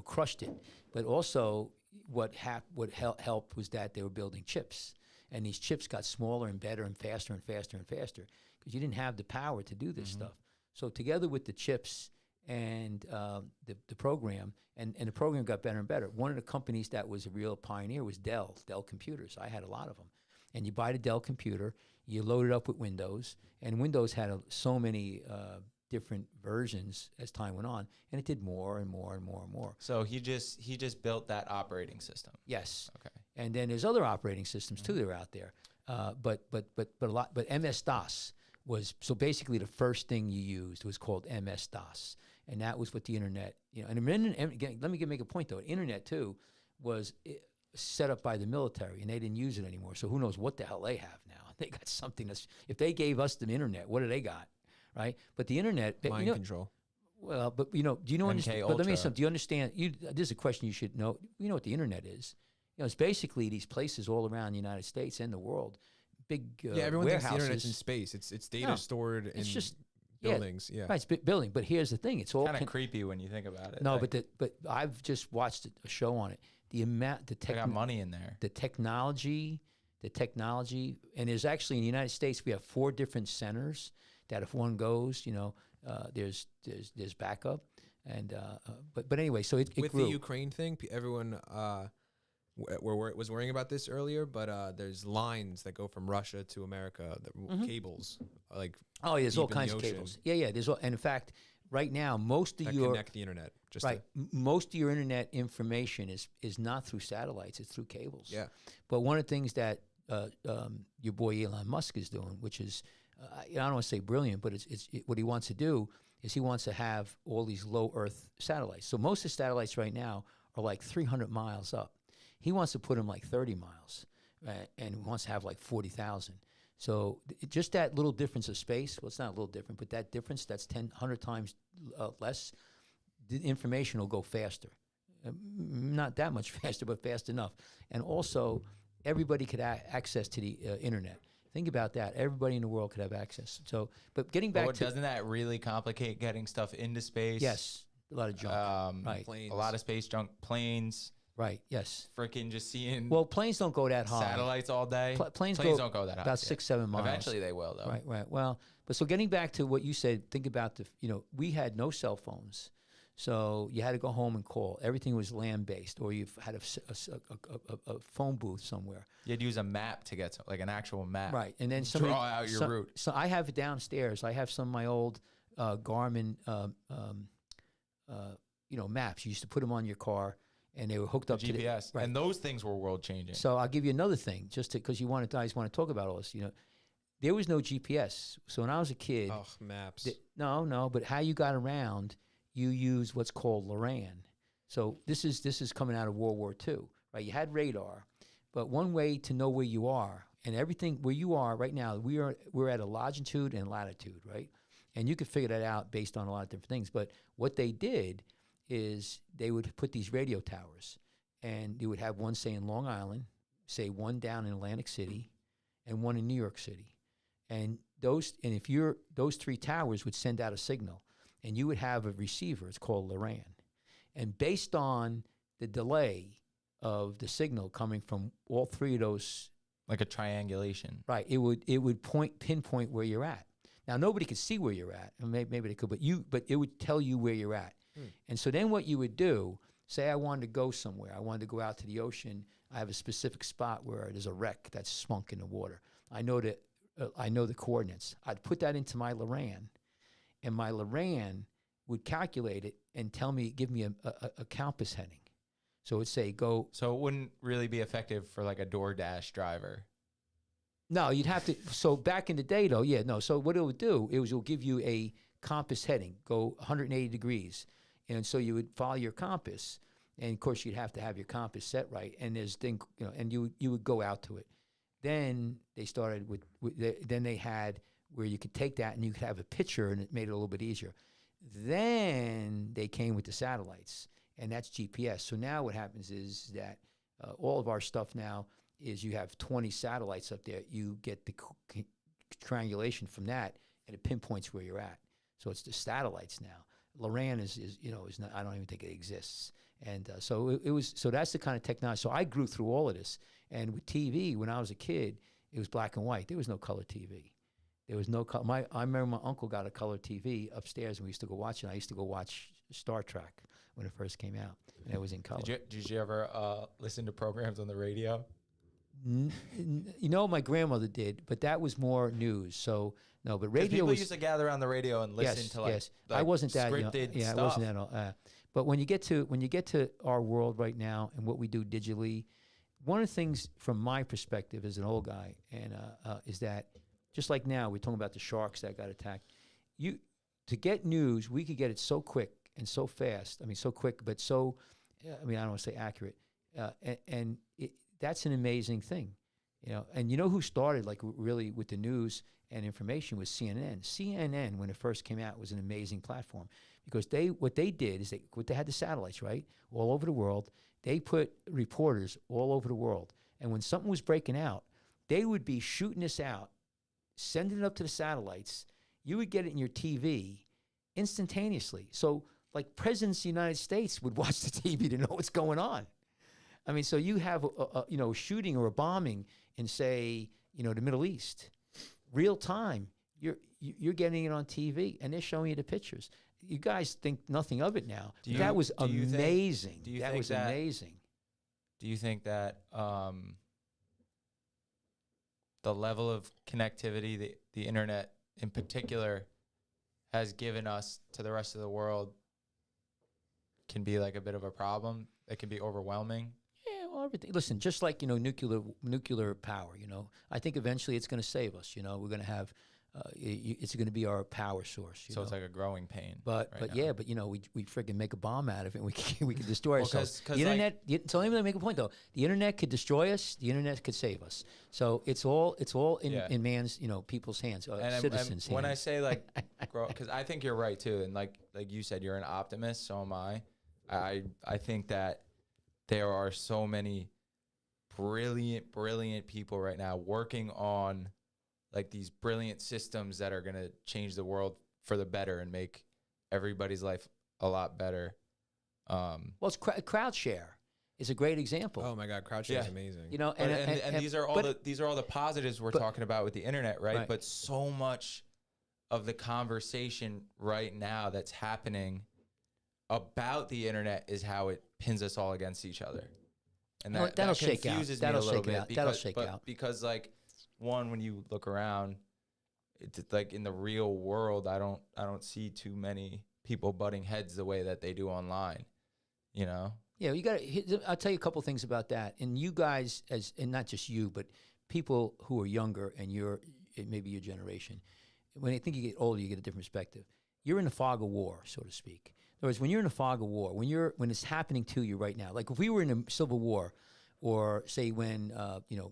S2: crushed it. But also what helped was that they were building chips, and these chips got smaller and better and faster and faster and faster because you didn't have the power to do this stuff. So together with the chips and the program, and the program got better and better. One of the companies that was a real pioneer was Dell Computers. I had a lot of them. And you buy the Dell computer, you load it up with Windows, and Windows had so many different versions as time went on, and it did more and more and more and more.
S1: So he just built that operating system.
S2: Yes.
S1: Okay.
S2: And then there's other operating systems too that are out there, but MS DOS was so basically the first thing you used was called MS DOS, and that was what the internet. And again, let me make a point though. Internet too was set up by the military, and they didn't use it anymore. So who knows what the hell they have now? They got something that's. If they gave us the internet, what do they got? Right? But the internet,
S5: Mind control.
S2: Well, but do you know?
S1: MK
S2: But let me
S1: Ultra.
S2: say, do you understand? This is a question you should know. You know what the internet is? It's basically these places all around the United States and the world, big
S5: Everyone thinks the
S2: warehouses.
S5: internet's in space. It's data
S2: No,
S5: stored in
S2: just
S5: buildings. Yeah.
S2: Right, it's building. But here's the thing: it's all
S1: Kind of creepy when you think about it.
S2: no.
S1: Like,
S2: But I've just watched a show on it. The amount,
S1: they got money in there.
S2: the technology, and there's actually in the United States we have 4 different centers that if one goes, there's backup, and but anyway, so it
S5: With
S2: grew.
S5: the Ukraine thing, everyone was worrying about this earlier, but there's lines that go from Russia to America, cables, like
S2: Oh, yeah, there's all
S5: deep in the
S2: kinds of
S5: ocean.
S2: cables. Yeah, there's all, and in fact, right now most of
S5: that
S2: your
S5: connect the internet. Just
S2: right, most of your internet information is not through satellites; it's through cables.
S5: Yeah.
S2: But one of the things that your boy Elon Musk is doing, which is I don't want to say brilliant, but what he wants to do is he wants to have all these low Earth satellites. So most of the satellites right now are like 300 miles up. He wants to put them like 30 miles, and wants to have like 40,000. So just that little difference of space, well, it's not a little different, but that difference, that's 100 times less, the information will go faster. Not that much faster, but fast enough. And also, everybody could access to the internet. Think about that. Everybody in the world could have access. So, but getting back to...
S1: Doesn't that really complicate getting stuff into space?
S2: Yes, a lot of junk. Right.
S5: Planes.
S1: A lot of space junk, planes,
S2: Right, yes.
S1: freaking just seeing
S2: Well, planes don't go that high.
S1: satellites all day.
S2: Planes
S1: don't go that high.
S2: about 6-7 miles.
S1: Eventually they will, though.
S2: Right. Well, but so getting back to what you said, think about we had no cell phones. So you had to go home and call. Everything was land-based, or you had a phone booth somewhere.
S1: You had to use a map to get like an actual map.
S2: Right, and then
S1: Draw out your route.
S2: So I have it downstairs. I have some of my old Garmin, maps. You used to put them on your car, and they were hooked up to
S1: GPS.
S2: Right.
S1: And those things were world changing.
S2: So I'll give you another thing, just because you guys want to talk about all this. There was no GPS. So when I was a kid,
S5: Oh, maps.
S2: no, but how you got around, you used what's called LORAN. So this is coming out of World War II, right? You had radar, but one way to know where you are, and everything where you are right now, we're at a longitude and latitude, right? And you could figure that out based on a lot of different things. But what they did is they would put these radio towers, and you would have one, say, in Long Island, say one down in Atlantic City, and one in New York City. And those three towers would send out a signal, and you would have a receiver. It's called Loran. And based on the delay of the signal coming from all three of those,
S1: Like a triangulation.
S2: right, it would pinpoint where you're at. Now nobody could see where you're at, and maybe they could, but it would tell you where you're at. And so then what you would do, say I wanted to go somewhere, I wanted to go out to the ocean. I have a specific spot where there's a wreck that's sunk in the water. I know the coordinates. I'd put that into my Loran, and my Loran would calculate it and give me a compass heading. So it'd say go.
S1: So it wouldn't really be effective for like a DoorDash driver.
S2: No, you'd have to. So back in the day, though, yeah, no. So what it would do it'll give you a compass heading, go 180 degrees, and so you would follow your compass, and of course you'd have to have your compass set right, and and you would go out to it. Then they started then they had where you could take that and you could have a picture, and it made it a little bit easier. Then they came with the satellites, and that's GPS. So now what happens is that all of our stuff now is you have 20 satellites up there. You get the triangulation from that, and it pinpoints where you're at. So it's the satellites now. Loran is not. I don't even think it exists. And so it was. So that's the kind of technology. So I grew through all of this. And with TV, when I was a kid, it was black and white. There was no color TV. There was no color. I remember my uncle got a color TV upstairs, and we used to go watch it. I used to go watch Star Trek when it first came out, and it was in color.
S1: Did you ever listen to programs on the radio?
S2: My grandmother did, but that was more news. So no, but radio
S1: people
S2: was,
S1: used to gather on the radio and listen to like
S2: I wasn't that
S1: scripted
S2: stuff. I wasn't that. But when you get to our world right now and what we do digitally, one of the things from my perspective as an old guy and is that just like now we're talking about the sharks that got attacked. To get news, we could get it so quick and so fast. I mean, so quick, but so I don't want to say accurate, that's an amazing thing, And who started like really with the news and information was CNN. CNN, when it first came out, was an amazing platform because what they did is they had the satellites, right, all over the world. They put reporters all over the world, and when something was breaking out, they would be shooting this out, sending it up to the satellites. You would get it in your TV instantaneously. So, like presidents of the United States would watch the TV to know what's going on. I mean, so you have a shooting or a bombing in, say, the Middle East, real time. You're getting it on TV, and they're showing you the pictures. You guys think nothing of it now. That was amazing. That was amazing.
S1: Do you think that the level of connectivity, the internet in particular, has given us to the rest of the world can be like a bit of a problem? It can be overwhelming.
S2: Yeah, well, everything. Listen, just like nuclear power. I think eventually it's going to save us. We're going to have. It's going to be our power source.
S1: So it's like a growing pain.
S2: But
S1: we
S2: friggin' make a bomb out of it, and we can destroy ourselves.
S1: Cause
S2: the internet. So let me make a point though. The internet could destroy us. The internet could save us. So it's all in man's people's hands, citizens' hands.
S1: When I say like, because I think you're right too, and like you said, you're an optimist. So am I. I think that there are so many brilliant people right now working on like these brilliant systems that are going to change the world for the better and make everybody's life a lot better.
S2: It's CrowdShare is a great example.
S5: Oh my God, CrowdShare is amazing.
S1: And these are all the positives we're talking about with the internet, right? But so much of the conversation right now that's happening about the internet is how it pins us all against each other, and that'll shake out. That'll shake out. That'll shake out because like. One, when you look around, it's like in the real world, I don't see too many people butting heads the way that they do online, Yeah,
S2: you got to. I'll tell you a couple things about that. And you guys, and not just you, but people who are younger and maybe your generation, when I think you get older, you get a different perspective. You're in the fog of war, so to speak. In other words, when you're in the fog of war, when it's happening to you right now, like if we were in a civil war. or say when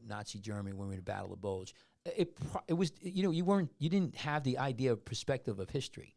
S2: Nazi Germany, when we were in the Battle of Bulge, it was you didn't have the idea of perspective of history.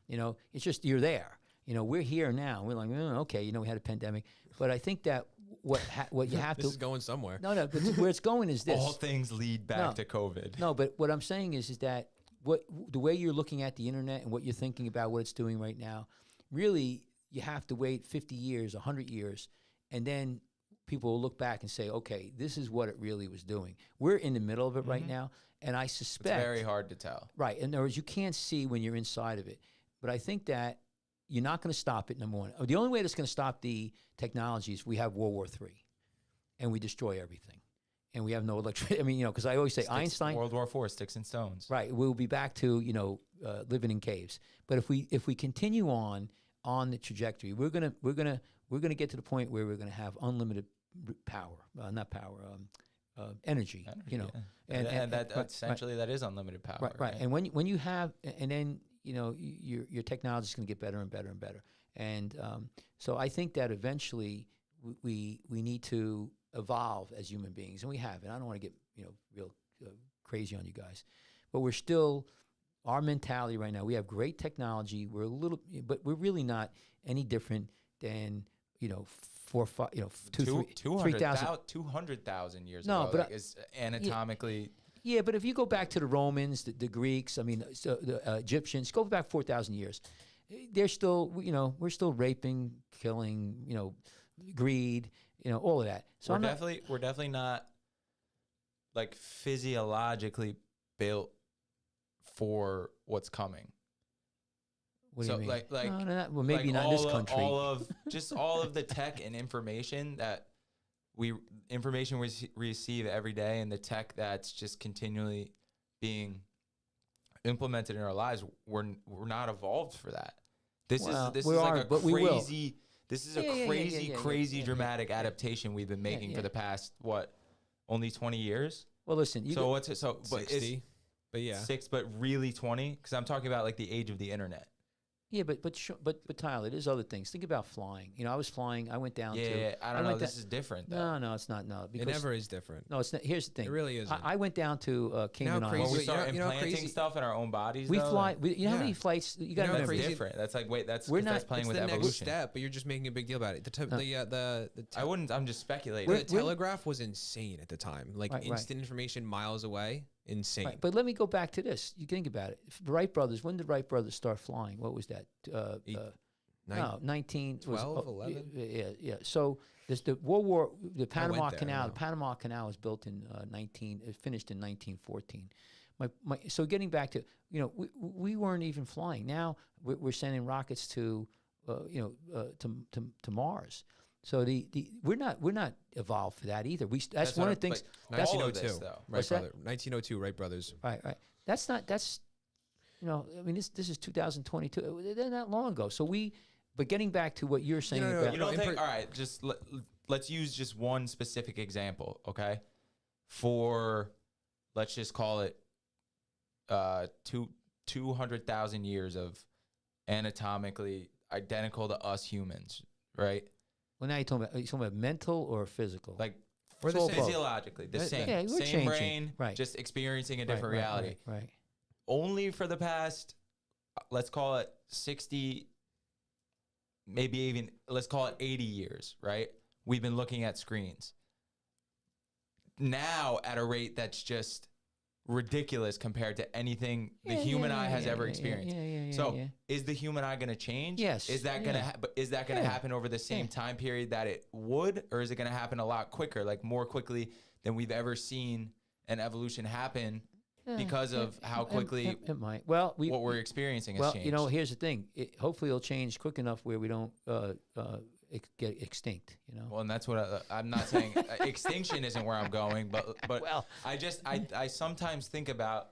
S2: It's just you're there. We're here now. We're like, okay, we had a pandemic, but I think that what you have
S5: This
S2: to
S5: is going somewhere.
S2: no, but where it's going is this.
S1: All things lead back to COVID.
S2: No, but what I'm saying is that the way you're looking at the internet and what you're thinking about what it's doing right now, really you have to wait 50 years, 100 years, and then people will look back and say, okay, this is what it really was doing. We're in the middle of it right now, and I suspect
S1: It's very hard to tell.
S2: Right. In other words, you can't see when you're inside of it. But I think that you're not going to stop it, number one. The only way that's going to stop the technology is we have World War III, and we destroy everything. And we have no electricity. I mean, because I always say Einstein.
S1: World War IV, sticks and stones.
S2: Right. We'll be back to, living in caves. But if we continue on the trajectory, we're gonna get to the point where we're gonna have unlimited power, energy.
S1: And that essentially that is unlimited power.
S2: Right. And when you have, and then your technology is going to get better and better and better. And so I think that eventually we need to evolve as human beings, and we have. And I don't want to get real crazy on you guys, but we're still. Our mentality right now, we have great technology. We're but we're really not any different than
S1: 200,000 years ago.
S2: But
S1: is anatomically.
S2: Yeah, but if you go back to the Romans, the Greeks, the Egyptians, go back 4,000 years, they're still, we're still raping, killing, greed, all of that. So
S1: we're definitely not like physiologically built for what's coming.
S2: What do you mean?
S1: Well,
S2: maybe not in this country.
S1: All of the tech and information that we receive every day, and the tech that's just continually being implemented in our lives, we're not evolved for that. This is a crazy dramatic adaptation we've been making for the past only 20 years.
S2: Well, listen.
S1: But 60, but yeah, 6, but really 20, because I'm talking about like the age of the internet.
S2: Yeah, but Tyler, there's other things. Think about flying. I was flying. I went down to.
S1: Yeah, I don't know. This is different, though.
S2: No, it's not. No,
S5: because it never is different.
S2: No, it's not. Here's the thing.
S5: It really isn't.
S2: I went down to Cayman Islands.
S1: When we start implanting stuff in our own bodies.
S2: We fly. How many flights? You got to remember.
S1: That's different. That's like that's playing
S5: with
S1: evolution.
S5: Next step, but you're just making a big deal about it.
S1: I wouldn't. I'm just speculating.
S5: The telegraph was insane at the time. Like instant information miles away. Insane.
S2: Right, but let me go back to this. You think about it. The Wright brothers. When did Wright brothers start flying? What was that?
S5: 1912, 11.
S2: Yeah. So there's the World War, the Panama Canal. The Panama Canal was built in it finished in 1914. So getting back to we weren't even flying. Now we're sending rockets to Mars. So we're not evolved for that either. That's one of the things.
S5: 1902, Wright brothers. 1902, Wright brothers.
S2: Right. That's this is 2022. They're not long ago. So but getting back to what you're saying about.
S1: You don't think? All right, just let's use just one specific example, okay? For let's just call it 200,000 years of anatomically identical to us humans, right?
S2: Well, now are you talking about mental or physical?
S1: Like physiologically, the same
S2: changing.
S1: brain, just experiencing a different reality.
S2: Right.
S1: Only for the past, let's call it 60, maybe even, let's call it 80 years, right? We've been looking at screens. Now at a rate that's just ridiculous compared to anything the human eye has ever experienced. Is the human eye going to change?
S2: Yes.
S1: Is that going to happen over the same time period that it would, or is it going to happen a lot quicker, like more quickly than we've ever seen an evolution happen because of how quickly
S2: it might. Well,
S1: what we're experiencing has changed.
S2: Here's the thing. Hopefully it'll change quick enough where we don't get extinct,
S1: Well, and that's what I'm not saying extinction isn't where I'm going, but
S2: well,
S1: I sometimes think about,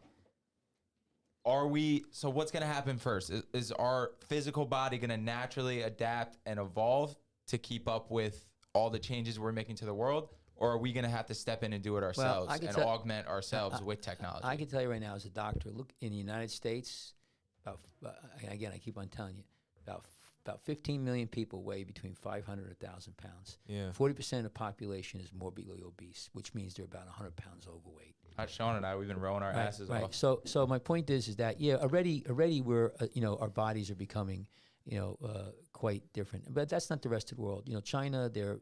S1: so what's going to happen first? Is our physical body going to naturally adapt and evolve to keep up with all the changes we're making to the world? Or are we going to have to step in and do it ourselves and augment ourselves with technology?
S2: I can tell you right now as a doctor, look, in the United States, again, I keep on telling you, about about 15 million people weigh between 500 and 1,000 pounds.
S5: Yeah.
S2: 40% of the population is morbidly obese, which means they're about 100 pounds overweight.
S1: Sean and I, we've been rowing our asses off.
S2: So my point is that already we're our bodies are becoming quite different, but that's not the rest of the world. China, they're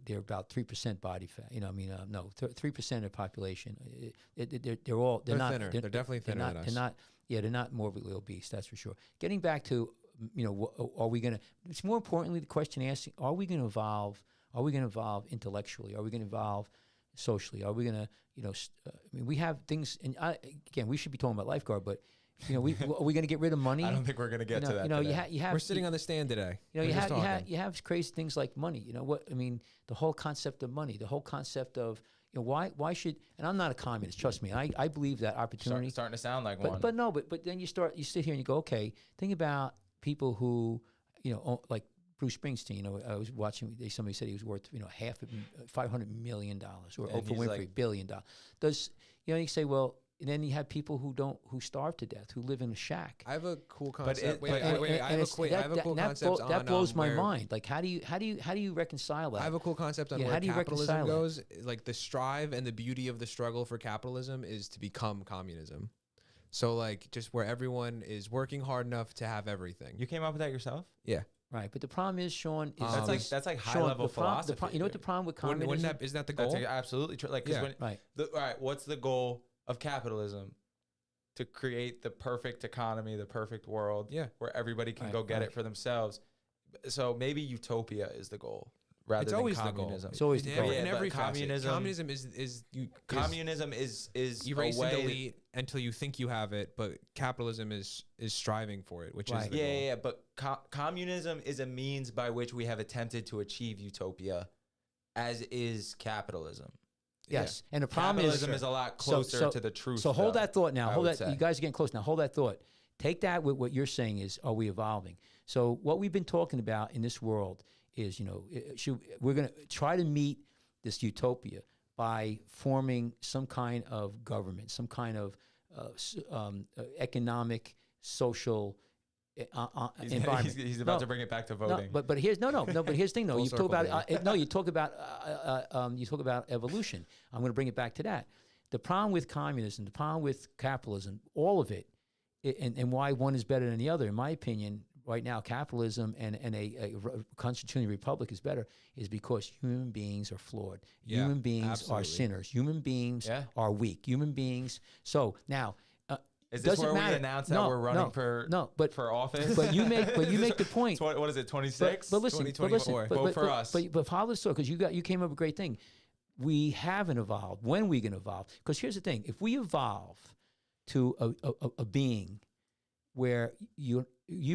S2: they're about 3% body fat. 3% of the population. They're not
S5: thinner. They're definitely thinner than us.
S2: They're not morbidly obese. That's for sure. Getting back to are we going to? It's more importantly the question asking: are we going to evolve? Are we going to evolve intellectually? Are we going to evolve socially? Are we going to we have things. And again, we should be talking about lifeguard, but. Are we going to get rid of money?
S1: I don't think we're going to get to that.
S2: You have.
S5: We're sitting on the stand today.
S2: You have crazy things like money. The whole concept of money, the whole concept of why should, and I'm not a communist. Trust me, I believe that opportunity.
S1: Starting to sound like one.
S2: But then you sit here and you go, okay, think about people who like Bruce Springsteen. I was watching. Somebody said he was worth $500 million, or Oprah Winfrey $1 billion. You say, well. And then you have people who starve to death, who live in a shack.
S5: I have a cool concept.
S2: I have a cool concept that blows my mind. Like, how do you reconcile that?
S5: I have a cool concept on where capitalism goes. Like, the strive and the beauty of the struggle for capitalism is to become communism. So, like, just where everyone is working hard enough to have everything.
S1: You came up with that yourself?
S5: Yeah.
S2: Right, but the problem is, Sean, is
S1: that's like high level philosophy.
S2: You know what the problem with communism?
S5: Isn't that the goal?
S1: That's absolutely true. Like, all right, what's the goal of capitalism? To create the perfect economy, the perfect world, where everybody can go get it for themselves. So maybe utopia is the goal rather than communism.
S2: It's always the goal.
S5: In every
S1: communism is
S5: you race and delete until you think you have it, but capitalism is striving for it, which is the goal.
S1: But communism is a means by which we have attempted to achieve utopia, as is capitalism.
S2: Yes, and the problem
S1: capitalism is a lot closer to the truth.
S2: So hold that thought now. Hold that. You guys are getting close now. Hold that thought. Take that with what you're saying is, are we evolving? So what we've been talking about in this world is, we're going to try to meet this utopia by forming some kind of government, some kind of economic, social environment.
S1: He's about to bring it back to voting.
S2: But here's But here's the thing, though. You talk about evolution. I'm going to bring it back to that. The problem with communism, the problem with capitalism, all of it, and why one is better than the other, in my opinion, right now, capitalism and a constitutional republic is better, is because human beings are flawed.
S5: Yeah,
S2: human beings
S5: absolutely.
S2: are sinners. Human beings are weak. Human beings. So now.
S1: Is this where we announce that we're running for office?
S2: But you make the point.
S1: What is it? 26.
S2: But listen,
S5: 2024.
S2: Vote
S1: for us.
S2: But follow the story, because you came up with a great thing. We haven't evolved. When are we going to evolve? Because here's the thing: if we evolve to a being where you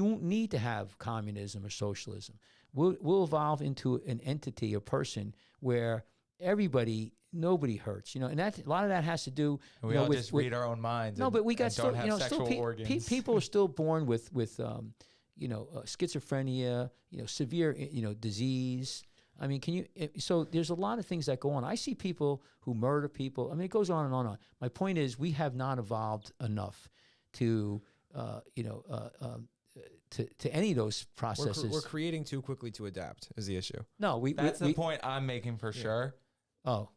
S2: won't need to have communism or socialism, we'll evolve into an entity, a person where nobody hurts, and that a lot of that has to do.
S1: We all just read our own minds.
S2: No, but we got
S1: don't have sexual organs.
S2: People are still born with schizophrenia, severe, disease. I mean, so there's a lot of things that go on. I see people who murder people. I mean, it goes on and on and on. My point is, we have not evolved enough to any of those processes.
S5: We're creating too quickly to adapt is the issue.
S2: No,
S1: that's the point I'm making for sure.
S2: Oh,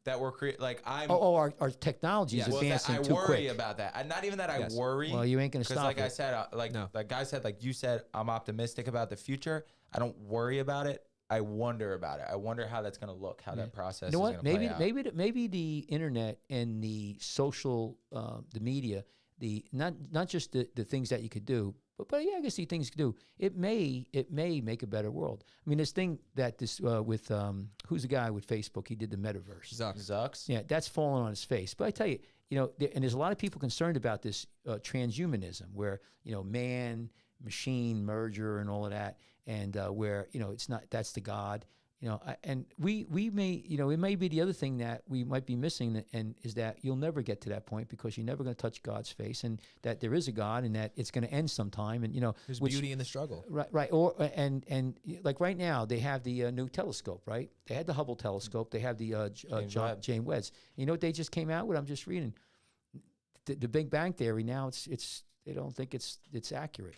S1: that we're creating. Like
S2: our technology is advancing too quick.
S1: I worry about that. Not even that I worry.
S2: Well, you ain't gonna stop.
S1: Because, like I said, like guy said, like you said, I'm optimistic about the future. I don't worry about it. I wonder about it. I wonder how that's gonna look. How that process.
S2: You know
S1: is
S2: what?
S1: Gonna play out.
S2: Maybe the internet and the social, the media, not just the things that you could do. But yeah, I guess the things you do. It may make a better world. I mean, this thing that with who's the guy with Facebook? He did the metaverse.
S1: Zucks.
S2: Yeah, that's fallen on his face. But I tell you, and there's a lot of people concerned about this transhumanism, where man machine merger and all of that, and where it's not, that's the God. And we may, it may be the other thing that we might be missing, and is that you'll never get to that point because you're never going to touch God's face, and that there is a God, and that it's going to end sometime. And
S5: there's beauty in the struggle,
S2: right? Or and like right now they have the new telescope, right? They had the Hubble telescope, they have the James Webb. You know what they just came out with? I'm just reading the Big Bang Theory. Now it's don't think it's accurate,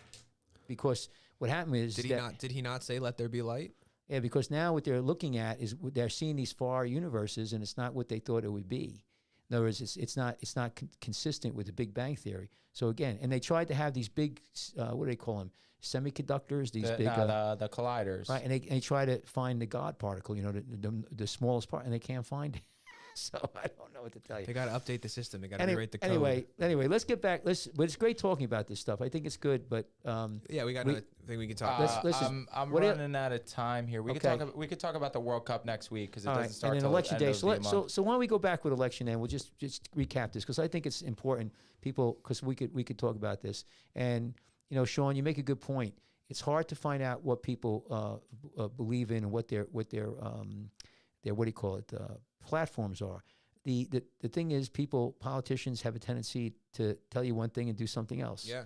S2: because what happened is
S5: Did he not say let there be light?
S2: Yeah, because now what they're looking at is they're seeing these far universes, and it's not what they thought it would be. In other words, it's not consistent with the Big Bang Theory. So again, and they tried to have these big, what do they call them? Semiconductors. These
S1: the colliders.
S2: Right, and they try to find the God particle, the smallest part, and they can't find it. So I don't know what to tell you.
S5: They got to update the system. They got to rewrite the code.
S2: Anyway, let's get back. But it's great talking about this stuff. I think it's good, but
S5: yeah, we got another thing we can talk.
S1: I'm running out of time here. We could talk about the World Cup next week, because it doesn't start
S2: and then
S1: till
S2: election
S1: the end
S2: day.
S1: of the month.
S2: So why don't we go back with election day? And we'll just recap this, because I think it's important, people, because we could talk about this. And Sean, you make a good point. It's hard to find out what people believe in and what their what do you call it, platforms are. The thing is, politicians have a tendency to tell you one thing and do something else.
S5: Yeah.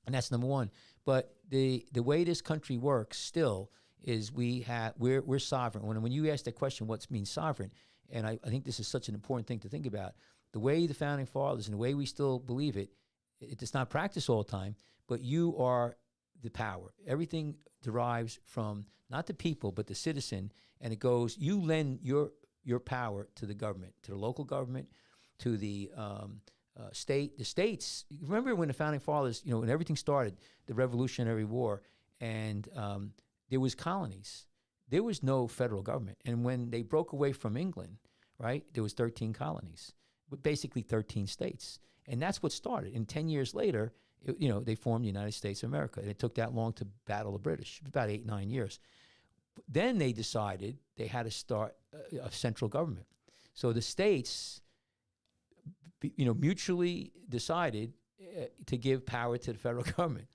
S2: And that's number one. But the way this country works still is we're sovereign. When you ask that question, what means sovereign? And I think this is such an important thing to think about. The way the founding fathers and the way we still believe it, it's not practiced all the time, but you are the power. Everything derives from not the people, but the citizen. And it goes, you lend your power to the government, to the local government, to the state. The states, remember when the founding fathers, when everything started, the Revolutionary War, and there was colonies. There was no federal government. And when they broke away from England, right, there was 13 colonies, but basically 13 states. And that's what started. And 10 years later, they formed the United States of America. And it took that long to battle the British, about 8-9 years. Then they decided they had to start a central government. So the states, mutually decided to give power to the federal government.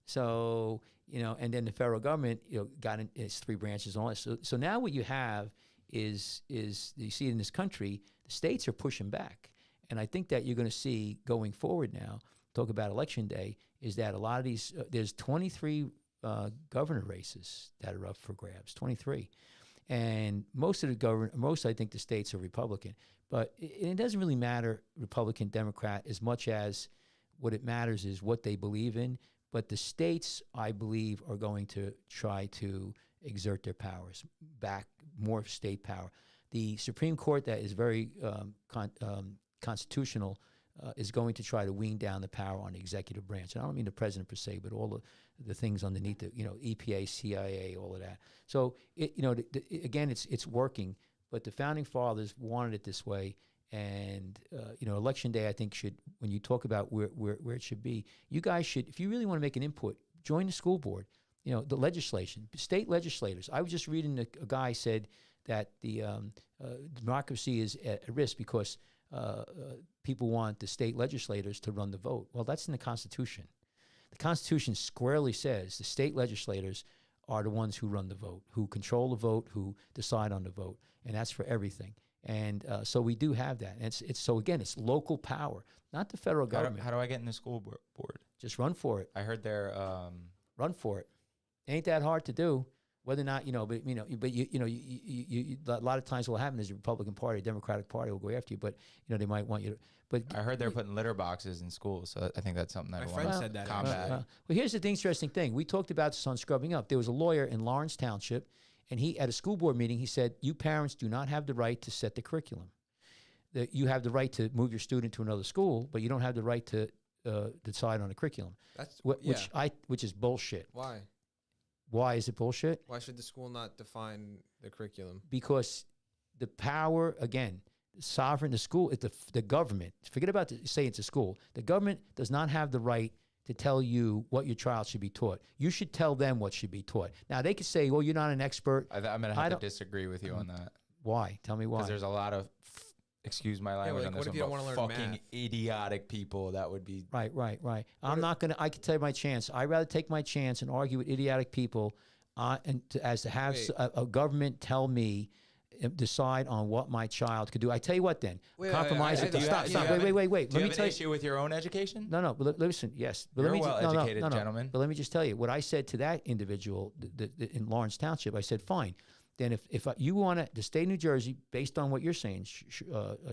S2: So, and then the federal government, got in its 3 branches and all that. So now what you have is you see it in this country, the states are pushing back. And I think that you're going to see going forward now, talk about election day, is that a lot of these, there's 23 governor races that are up for grabs, 23. And most I think the states are Republican. But it doesn't really matter, Republican, Democrat, as much as what it matters is what they believe in. But the states, I believe, are going to try to exert their powers back, more state power. The Supreme Court, that is very constitutional, is going to try to wean down the power on the executive branch. And I don't mean the president per se, but all the things underneath it, EPA, CIA, all of that. So again, it's working. But the founding fathers wanted it this way, and election day, I think, should, when you talk about where it should be, you guys should, if you really want to make an input, join the school board. The legislation, state legislators. I was just reading a guy said that the democracy is at risk because people want the state legislators to run the vote. Well, that's in the Constitution. The Constitution squarely says the state legislators are the ones who run the vote, who control the vote, who decide on the vote, and that's for everything. And so we do have that. And it's so again, it's local power, not the federal government.
S1: How do I get in the school board?
S2: Just run for it.
S1: I heard they're
S2: run for it. Ain't that hard to do. Whether or not a lot of times what will happen is the Republican Party, Democratic Party will go after you, but they might want you to. But
S1: I heard they're putting litter boxes in schools, so I think that's something that
S5: my friend said that.
S1: Combat.
S2: Well, here's the interesting thing. We talked about this on Scrubbing Up. There was a lawyer in Lawrence Township, and he at a school board meeting he said, "You parents do not have the right to set the curriculum. That you have the right to move your student to another school, but you don't have the right to decide on the curriculum." Which is bullshit.
S5: Why?
S2: Why is it bullshit?
S5: Why should the school not define the curriculum?
S2: Because the power, again, sovereign, the school, the government, forget about say it's a school. The government does not have the right to tell you what your child should be taught. You should tell them what should be taught. Now, they could say, well, you're not an expert.
S1: I'm going to have to disagree with you on that.
S2: Why? Tell me why.
S1: Because there's a lot of, excuse my language on this one, but fucking idiotic people that would be.
S2: Right. I'm not going to, I can tell you my chance. I'd rather take my chance and argue with idiotic people as to have a government tell me, decide on what my child could do. I tell you what then, compromise it. Stop. Wait.
S1: Do you
S2: Let me
S1: have an issue with your own education?
S2: No, but listen, yes. But
S1: You're a well-educated gentleman.
S2: But let me just tell you, what I said to that individual in Lawrence Township, I said, fine. Then if you want the state of New Jersey, based on what you're saying,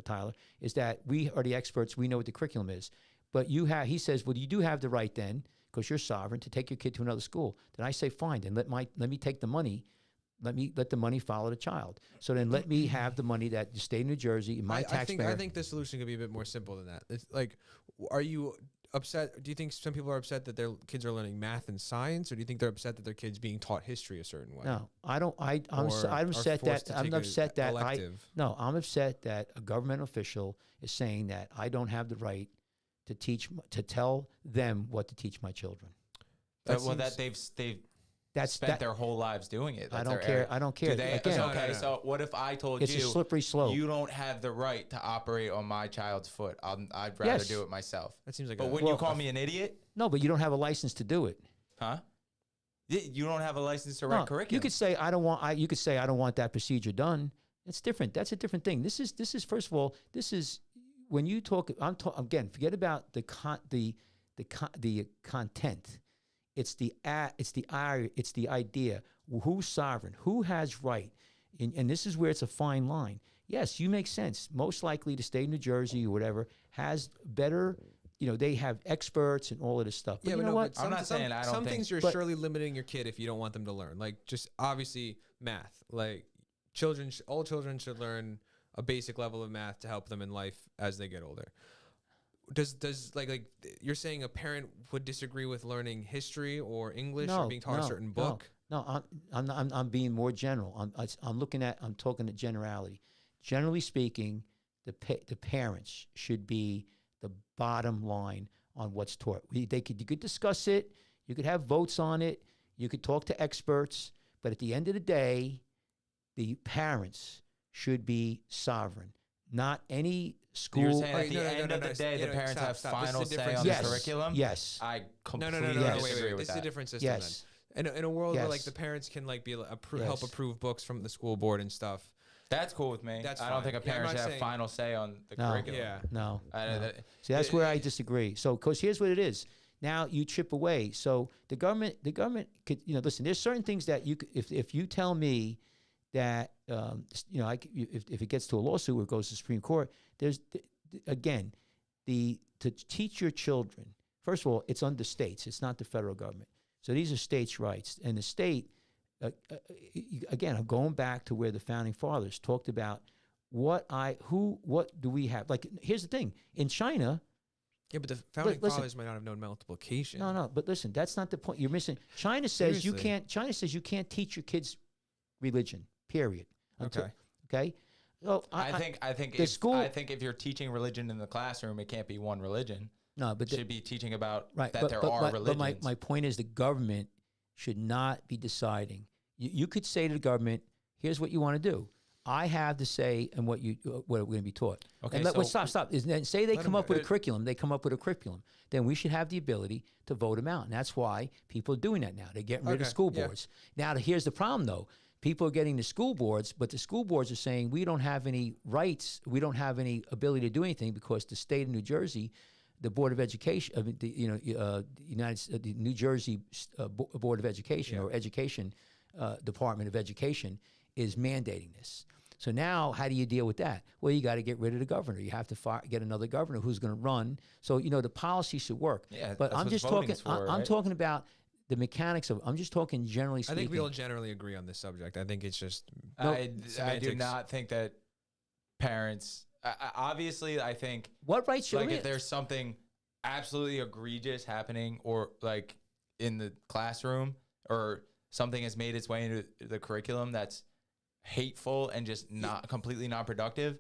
S2: Tyler, is that we are the experts, we know what the curriculum is. But he says, well, you do have the right then, because you're sovereign, to take your kid to another school. Then I say, fine, then let me take the money. Let the money follow the child. So then let me have the money that the state of New Jersey, my taxpayer.
S5: I think the solution could be a bit more simple than that. It's like, are you upset? Do you think some people are upset that their kids are learning math and science, or do you think they're upset that their kids being taught history a certain way?
S2: No, I don't. I'm upset that I'm upset that a government official is saying that I don't have the right to tell them what to teach my children.
S1: They've spent their whole lives doing it.
S2: I don't care. I don't care.
S1: So what if I told you
S2: it's a slippery slope?
S1: You don't have the right to operate on my child's foot. I'd rather do it myself.
S5: That seems like.
S1: But wouldn't you call me an idiot?
S2: No, but you don't have a license to do it.
S1: Huh? You don't have a license to write curriculum.
S2: You could say I don't want. You could say I don't want that procedure done. It's different. That's a different thing. This is first of all. This is when you talk. Again. Forget about the content. It's the idea. Who's sovereign? Who has right? And this is where it's a fine line. Yes, you make sense. Most likely the state of New Jersey or whatever has better, they have experts and all of this stuff. But you know what?
S1: I'm not saying I don't
S5: some
S1: think.
S5: Things you're surely limiting your kid if you don't want them to learn. Like just obviously math. Like all children should learn a basic level of math to help them in life as they get older. Does like you're saying a parent would disagree with learning history or English or being taught a certain book?
S2: No, I'm being more general. I'm talking to generality. Generally speaking, the parents should be the bottom line on what's taught. You could discuss it. You could have votes on it. You could talk to experts. But at the end of the day, the parents should be sovereign, not any school.
S1: You're saying at the end of the day, the parents have final say on the curriculum?
S2: Yes.
S1: I completely
S5: Wait.
S1: disagree with
S5: This
S1: that.
S5: is a different system
S2: Yes.
S5: then. In a world where like the parents can like help approve books from the school board and stuff.
S1: That's cool with me. I don't think a parent should have final say on the curriculum.
S5: Yeah.
S2: No. See, that's where I disagree. So, because here's what it is. Now you chip away. So the government could, listen, there's certain things that you could, if you tell me that, if it gets to a lawsuit or it goes to the Supreme Court, there's, again, to teach your children, first of all, it's under states. It's not the federal government. So these are states' rights. And the state, again, I'm going back to where the founding fathers talked about what do we have? Like, here's the thing. In China.
S5: Yeah, but the founding fathers might not have known multiplication.
S2: No, but listen, that's not the point. You're missing. China says you can't teach your kids religion, period. Okay? So
S1: I think if you're teaching religion in the classroom, it can't be one religion.
S2: No, but
S1: should be teaching about
S2: right,
S1: that there are religions.
S2: But my point is the government should not be deciding. You could say to the government, here's what you want to do. I have to say and what are going to be taught. Okay, and stop. Say they come up with a curriculum. They come up with a curriculum. Then we should have the ability to vote them out. And that's why people are doing that now. They're getting rid of school boards. Now, here's the problem, though. People are getting the school boards, but the school boards are saying we don't have any rights. We don't have any ability to do anything because the state of New Jersey, the Board of Education, the New Jersey Board of Education or Education Department of Education is mandating this. So now, how do you deal with that? Well, you got to get rid of the governor. You have to get another governor who's going to run. So the policy should work.
S1: Yeah,
S2: but I'm just talking. I'm talking about the mechanics of. I'm just talking generally speaking.
S5: I think we all generally agree on this subject. I think it's just.
S1: I do not think that parents. Obviously, I think.
S2: What rights should
S1: if there's something absolutely egregious happening, or like in the classroom, or something has made its way into the curriculum that's hateful and just not completely non-productive,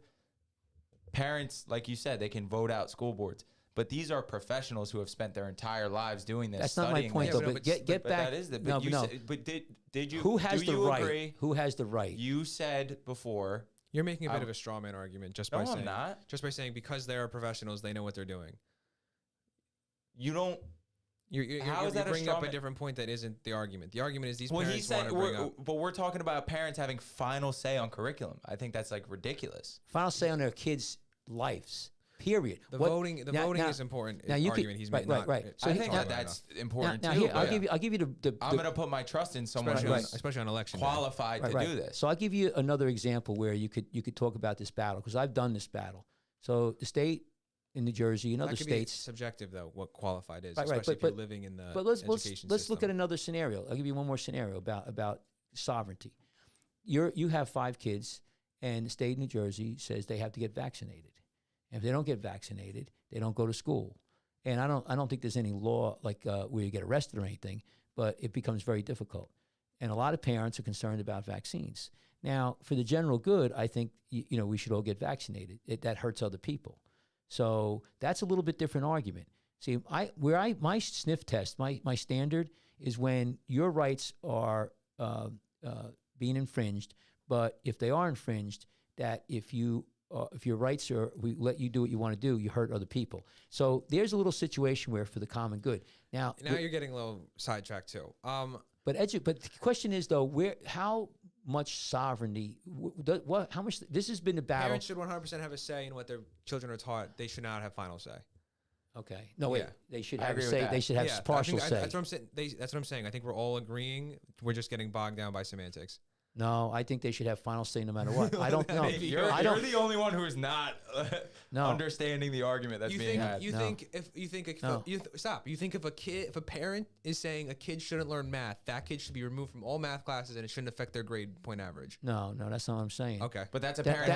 S1: parents, like you said, they can vote out school boards. But these are professionals who have spent their entire lives doing this.
S2: That's not my point, though. But get back.
S1: That is the. But but did you?
S2: Who has
S1: do
S2: the
S1: you
S2: right?
S1: Agree?
S2: Who has the right?
S1: You said before.
S5: You're making a bit of a straw man argument just by saying.
S1: I'm not.
S5: Just by saying because they are professionals, they know what they're doing.
S1: You don't.
S5: You're bringing up a different point that isn't the argument. The argument is these parents want to bring up.
S1: But we're talking about parents having final say on curriculum. I think that's like ridiculous.
S2: Final say on their kids' lives. Period.
S5: The voting is important.
S2: Now
S5: argument he's made.
S1: Right. So I think that's important
S2: now,
S1: too.
S2: Here, I'll give you the
S1: I'm going to put my trust in someone who's
S5: especially on election
S1: qualified to do this.
S2: So I'll give you another example where you could talk about this battle because I've done this battle. So the state in New Jersey, in other
S5: That could
S2: states.
S5: be subjective, though, what qualified is,
S2: Right,
S5: especially if you're
S2: but
S5: living in the
S2: But let's
S5: education
S2: let's look at
S5: system.
S2: another scenario. I'll give you one more scenario about sovereignty. You have 5 kids, and the state of New Jersey says they have to get vaccinated. And if they don't get vaccinated, they don't go to school. And I don't think there's any law like where you get arrested or anything, but it becomes very difficult. And a lot of parents are concerned about vaccines. Now, for the general good, I think we should all get vaccinated. That hurts other people. So that's a little bit different argument. See, my sniff test, my standard is when your rights are being infringed, but if they are infringed, that if your rights are, we let you do what you want to do, you hurt other people. So there's a little situation where for the common good. Now
S5: You're getting a little sidetracked too.
S2: But the question is though, how much sovereignty? How much? This has been the battle.
S5: Parents should 100% have a say in what their children are taught. They should not have final say.
S2: Okay. No, wait.
S5: Yeah.
S2: They should
S1: I
S2: have a
S1: agree with
S2: say.
S1: that.
S2: They should have partial say.
S5: That's what I'm saying. That's what I'm saying. I think we're all agreeing. We're just getting bogged down by semantics.
S2: No, I think they should have final say no matter what. I don't know.
S1: You're the only one who is not understanding the argument that's being had.
S5: You think if a parent is saying a kid shouldn't learn math, that kid should be removed from all math classes and it shouldn't affect their grade point average.
S2: No, that's not what I'm saying.
S5: Okay,
S1: but that's a parent.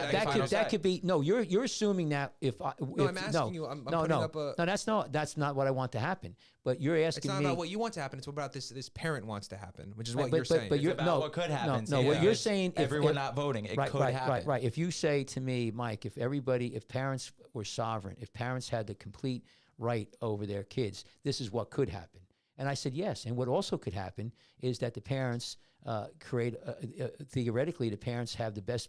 S2: That could be. No, you're assuming that
S5: I'm asking you. I'm putting up a.
S2: No, that's not what I want to happen. But you're asking
S5: It's not
S2: me
S5: about what you want to happen. It's about this parent wants to happen, which is what you're saying.
S2: But
S1: It's about what could happen.
S2: No, what you're saying.
S1: Everyone not voting, it could happen.
S2: Right. If you say to me, Mike, if parents were sovereign, if parents had the complete right over their kids, this is what could happen. And I said yes. And what also could happen is that the parents theoretically, the parents have the best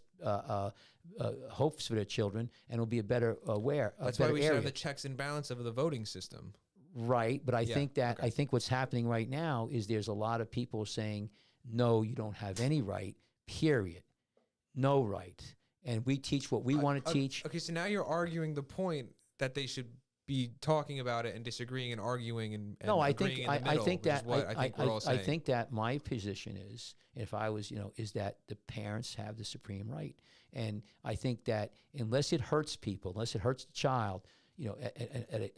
S2: hopes for their children, and it'll be a better
S5: That's why we should have the checks and balance of the voting system.
S2: Right, but I think what's happening right now is there's a lot of people saying, no, you don't have any right, period. No right. And we teach what we want to teach.
S5: Okay, so now you're arguing the point that they should be talking about it and disagreeing and arguing and
S2: no, I
S5: agreeing
S2: think
S5: in the middle,
S2: I think
S5: which is
S2: that
S5: what I think we're all saying.
S2: I think that my position is, if I was, is that the parents have the supreme right, and I think that unless it hurts people, unless it hurts the child, at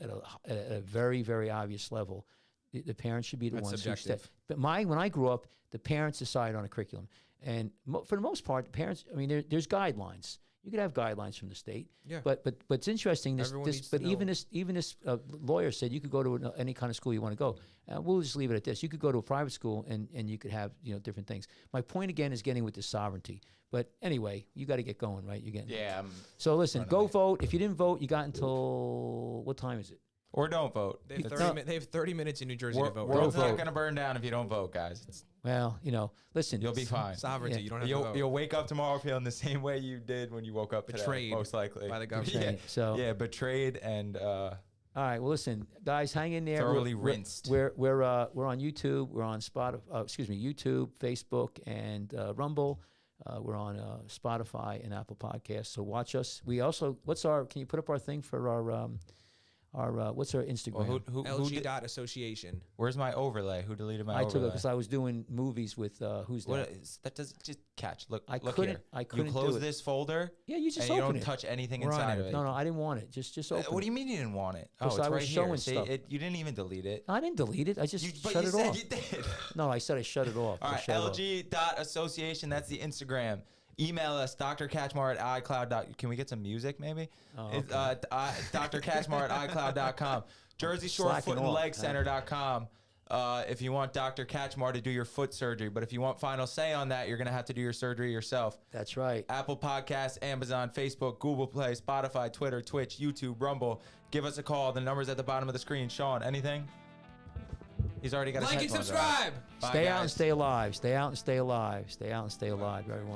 S2: a very, very obvious level, the parents should be the ones who step. But when I grew up, the parents decide on a curriculum, and for the most part, the parents. I mean, there's guidelines. You could have guidelines from the state.
S5: Yeah.
S2: But it's interesting. Even this lawyer said you could go to any kind of school you want to go. We'll just leave it at this. You could go to a private school and you could have different things. My point again is getting with the sovereignty. But anyway, you got to get going, right? So listen, go vote. If you didn't vote, you got until what time is it?
S1: Or don't vote.
S5: They have 30 minutes in New Jersey to vote.
S1: World's not going to burn down if you don't vote, guys.
S2: Well, listen.
S1: You'll be fine.
S5: Sovereignty.
S2: Yeah.
S5: You don't have to vote.
S1: You'll wake up tomorrow feeling the same way you did when you woke up today.
S5: Betrayed
S1: Most likely.
S5: by the government.
S1: Betrayed and...
S2: all right. Well, listen, guys, hang in there.
S1: Thoroughly rinsed.
S2: We're on YouTube. We're on YouTube, Facebook, and Rumble. We're on Spotify and Apple Podcasts. So watch us. We also, can you put up our thing for what's our Instagram?
S1: Well,
S5: LG.association.
S1: Where's my overlay? Who deleted my
S2: overlay?
S1: overlay?
S2: I took it because I was doing movies with who's that?
S1: That doesn't just catch. Look
S2: I
S1: here.
S2: couldn't
S1: You close
S2: do it.
S1: this folder.
S2: Yeah, you just
S1: and you
S2: open
S1: don't
S2: it.
S1: touch anything inside of it.
S2: No, I didn't want it. Just open.
S1: What do you mean you didn't want it?
S2: Because
S1: it's
S2: I was
S1: right
S2: showing
S1: here. See,
S2: stuff.
S1: you didn't even delete it.
S2: I didn't delete it. I just
S1: But
S2: shut
S1: you
S2: it
S1: said
S2: off.
S1: you did.
S2: No, I said I shut it off.
S1: All right, LG.association. That's the Instagram. Email us, drkachmar@icloud. Can we get some music, maybe? It's, drkachmar@icloud.com. Jersey Shore Foot and Leg Center.com. If you want Dr. Kachmar to do your foot surgery, but if you want final say on that, you're going to have to do your surgery yourself.
S2: That's right.
S1: Apple Podcasts, Amazon, Facebook, Google Play, Spotify, Twitter, Twitch, YouTube, Rumble. Give us a call. The number's at the bottom of the screen. Sean, anything? He's already got his
S5: Like and
S1: headphones on.
S5: subscribe.
S1: Bye,
S2: Stay out
S1: guys.
S2: and stay alive. Stay out and stay alive. Stay out and stay alive, everyone.